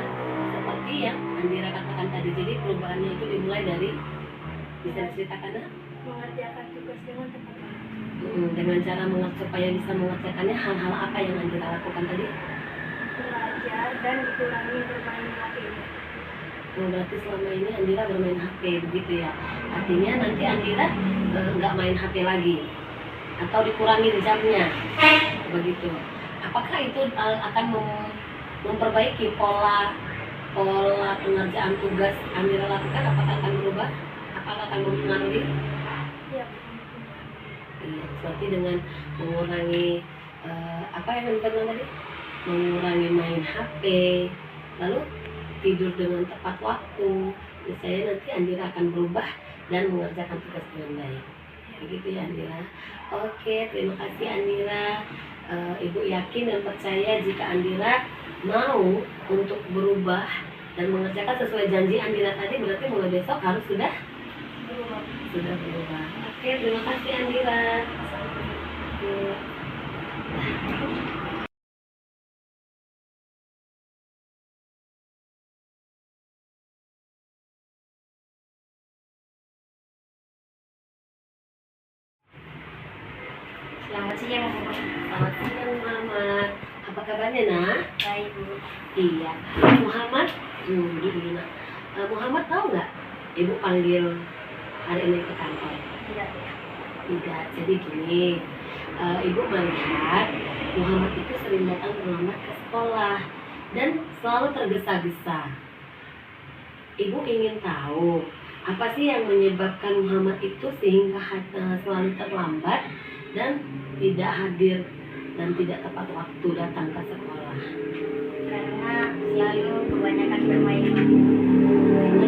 seperti yang Andira katakan tadi. Jadi perubahannya itu dimulai dari, bisa diceritakan ya? Mengerjakan tugas dengan tepat waktu. Dengan cara supaya bisa mengerjakannya, hal-hal apa yang Andira lakukan tadi? Belajar dan dikurangi bermain HP. Berarti selama ini Andira bermain HP begitu ya. Artinya nanti Andira nggak main HP lagi atau dikurangi jamnya begitu. Apakah itu akan memperbaiki pola pengerjaan tugas Andira lakukan? Apakah akan berubah? Apakah akan mempengaruhi? Ya, Iya, seperti dengan mengurangi apa yang Andira bilang tadi? Mengurangi main HP, lalu tidur dengan tepat waktu. Misalnya nanti Andira akan berubah dan mengerjakan tugas dengan baik. Begitu ya Andira. Oke, terima kasih Andira. Ibu yakin dan percaya jika Andira mau untuk berubah dan mengerjakan sesuai janji Andira tadi, berarti mulai besok harus sudah berubah. Oke, terima kasih Andira. Oke. Selamat siang Bu. Selamat siang Muhammad. Apa kabarnya nak? Baik Bu. Iya. Muhammad, duduk dulu nak. Muhammad tahu nggak ibu panggil hari ini ke kantor? Tidak. Tidak. Jadi gini, ibu melihat Muhammad itu sering datang terlambat ke sekolah dan selalu tergesa-gesa. Ibu ingin tahu apa sih yang menyebabkan Muhammad itu sehingga selalu terlambat dan tidak hadir dan tidak tepat waktu datang ke sekolah. Karena selalu kebanyakan bermain. Karena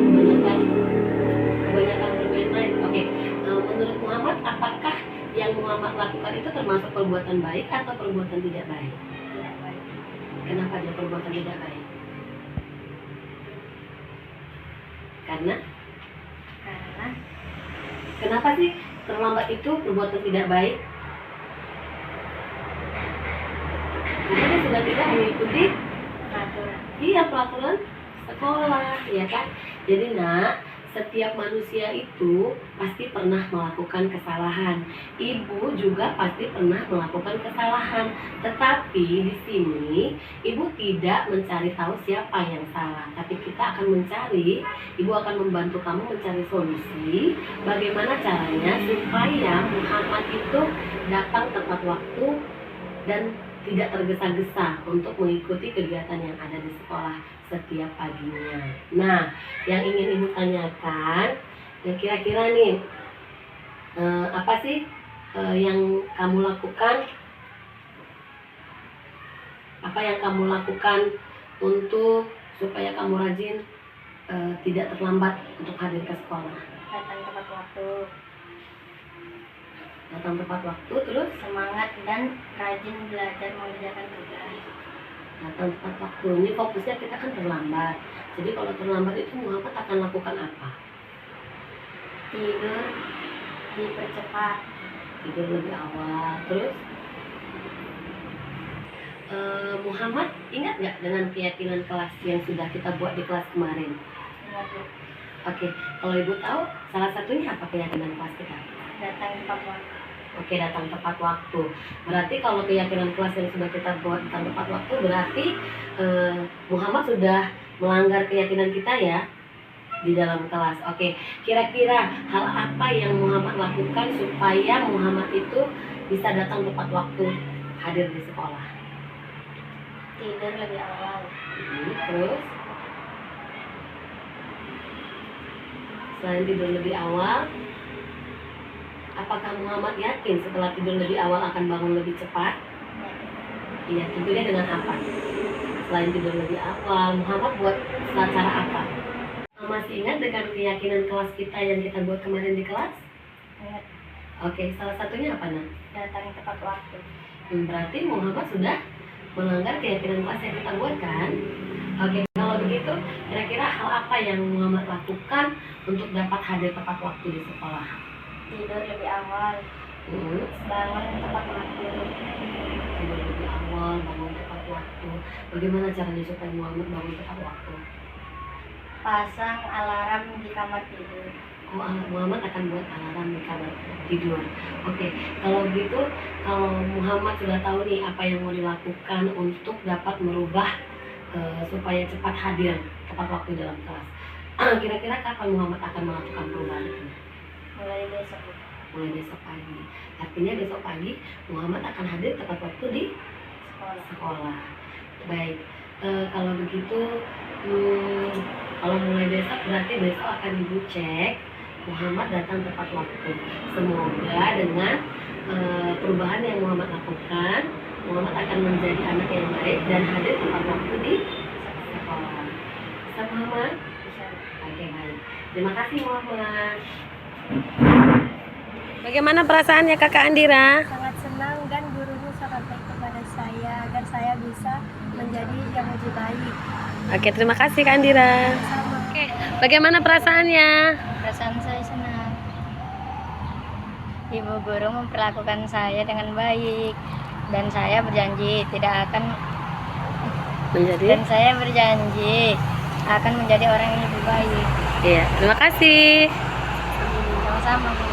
kebanyakan bermain-main. Oke, menurut Muhammad, apakah yang Muhammad lakukan itu termasuk perbuatan baik atau perbuatan tidak baik? Tidak baik. Kenapa dia perbuatan tidak baik? Karena kenapa sih terlambat itu perbuatan tidak baik? Karena dia sudah tidak mengikuti peraturan sekolah, ya kan? Jadi nak, setiap manusia itu pasti pernah melakukan kesalahan. Ibu juga pasti pernah melakukan kesalahan. Tetapi di sini ibu tidak mencari tahu siapa yang salah, tapi kita akan mencari, ibu akan membantu kamu mencari solusi bagaimana caranya supaya Muhammad itu datang tepat waktu dan tidak tergesa-gesa untuk mengikuti kegiatan yang ada di sekolah setiap paginya. Nah, yang ingin ibu tanyakan, kira-kira nih, apa sih yang kamu lakukan? Apa yang kamu lakukan untuk supaya kamu rajin tidak terlambat untuk hadir ke sekolah? Datang tepat waktu, Datang tepat waktu, terus semangat dan rajin belajar mengerjakan tugas. datang tepat waktu. Ini fokusnya kita kan terlambat. Jadi kalau terlambat itu Muhammad akan lakukan apa? Tidur dipercepat. Tidur lebih awal. Terus Muhammad ingat nggak dengan keyakinan kelas yang sudah kita buat di kelas kemarin? Ingat Bu. Oke, kalau ibu tahu salah satunya apa keyakinan kelas kita? Datang tepat waktu. Oke, datang tepat waktu. Berarti kalau keyakinan kelas yang sudah kita buat datang tepat waktu, berarti Muhammad sudah melanggar keyakinan kita ya di dalam kelas. Oke, kira-kira hal apa yang Muhammad lakukan supaya Muhammad itu bisa datang tepat waktu hadir di sekolah? Tidur lebih awal. Terus selain tidur lebih awal, apakah Muhammad yakin setelah tidur lebih awal akan bangun lebih cepat? Iya, tentunya dengan apa? Selain tidur lebih awal, Muhammad buat cara apa? Masih ingat dengan keyakinan kelas kita yang kita buat kemarin di kelas? Ingat. Oke, salah satunya apa nak? Datang tepat waktu. Berarti Muhammad sudah melanggar keyakinan kelas yang kita buat kan? Oke, kalau begitu kira-kira hal apa yang Muhammad lakukan untuk dapat hadir tepat waktu di sekolah? Tidur lebih awal. Bangun tepat waktu. Tidur lebih awal, bangun tepat waktu. Bagaimana caranya supaya Muhammad bangun tepat waktu? Pasang alarm di kamar tidur. Oh, Muhammad akan buat alarm di kamar tidur. Oke, kalau gitu, kalau Muhammad sudah tahu nih apa yang mau dilakukan untuk dapat merubah supaya cepat hadir tepat waktu dalam kelas. Kira-kira kapan Muhammad akan melakukan perubahan ini? Mulai besok. Mulai besok pagi. Artinya besok pagi Muhammad akan hadir tepat waktu di sekolah. Baik, kalau begitu, kalau mulai besok berarti besok akan ibu cek Muhammad datang tepat waktu. Semoga dengan perubahan yang Muhammad lakukan, Muhammad akan menjadi anak yang baik dan hadir tepat waktu di sekolah. Bisa Muhammad? Bisa. Oke, baik. Terima kasih Muhammad. Bagaimana perasaannya Kakak Andira? Sangat senang dan gurunya sangat baik kepada saya agar saya bisa menjadi yang lebih baik. Oke, terima kasih Kak Andira. Sama. Oke, bagaimana perasaannya? Perasaan saya senang. Ibu guru memperlakukan saya dengan baik dan saya berjanji tidak akan Menjadi? saya berjanji akan menjadi orang yang lebih baik. Iya, terima kasih. Sama-sama, Bu.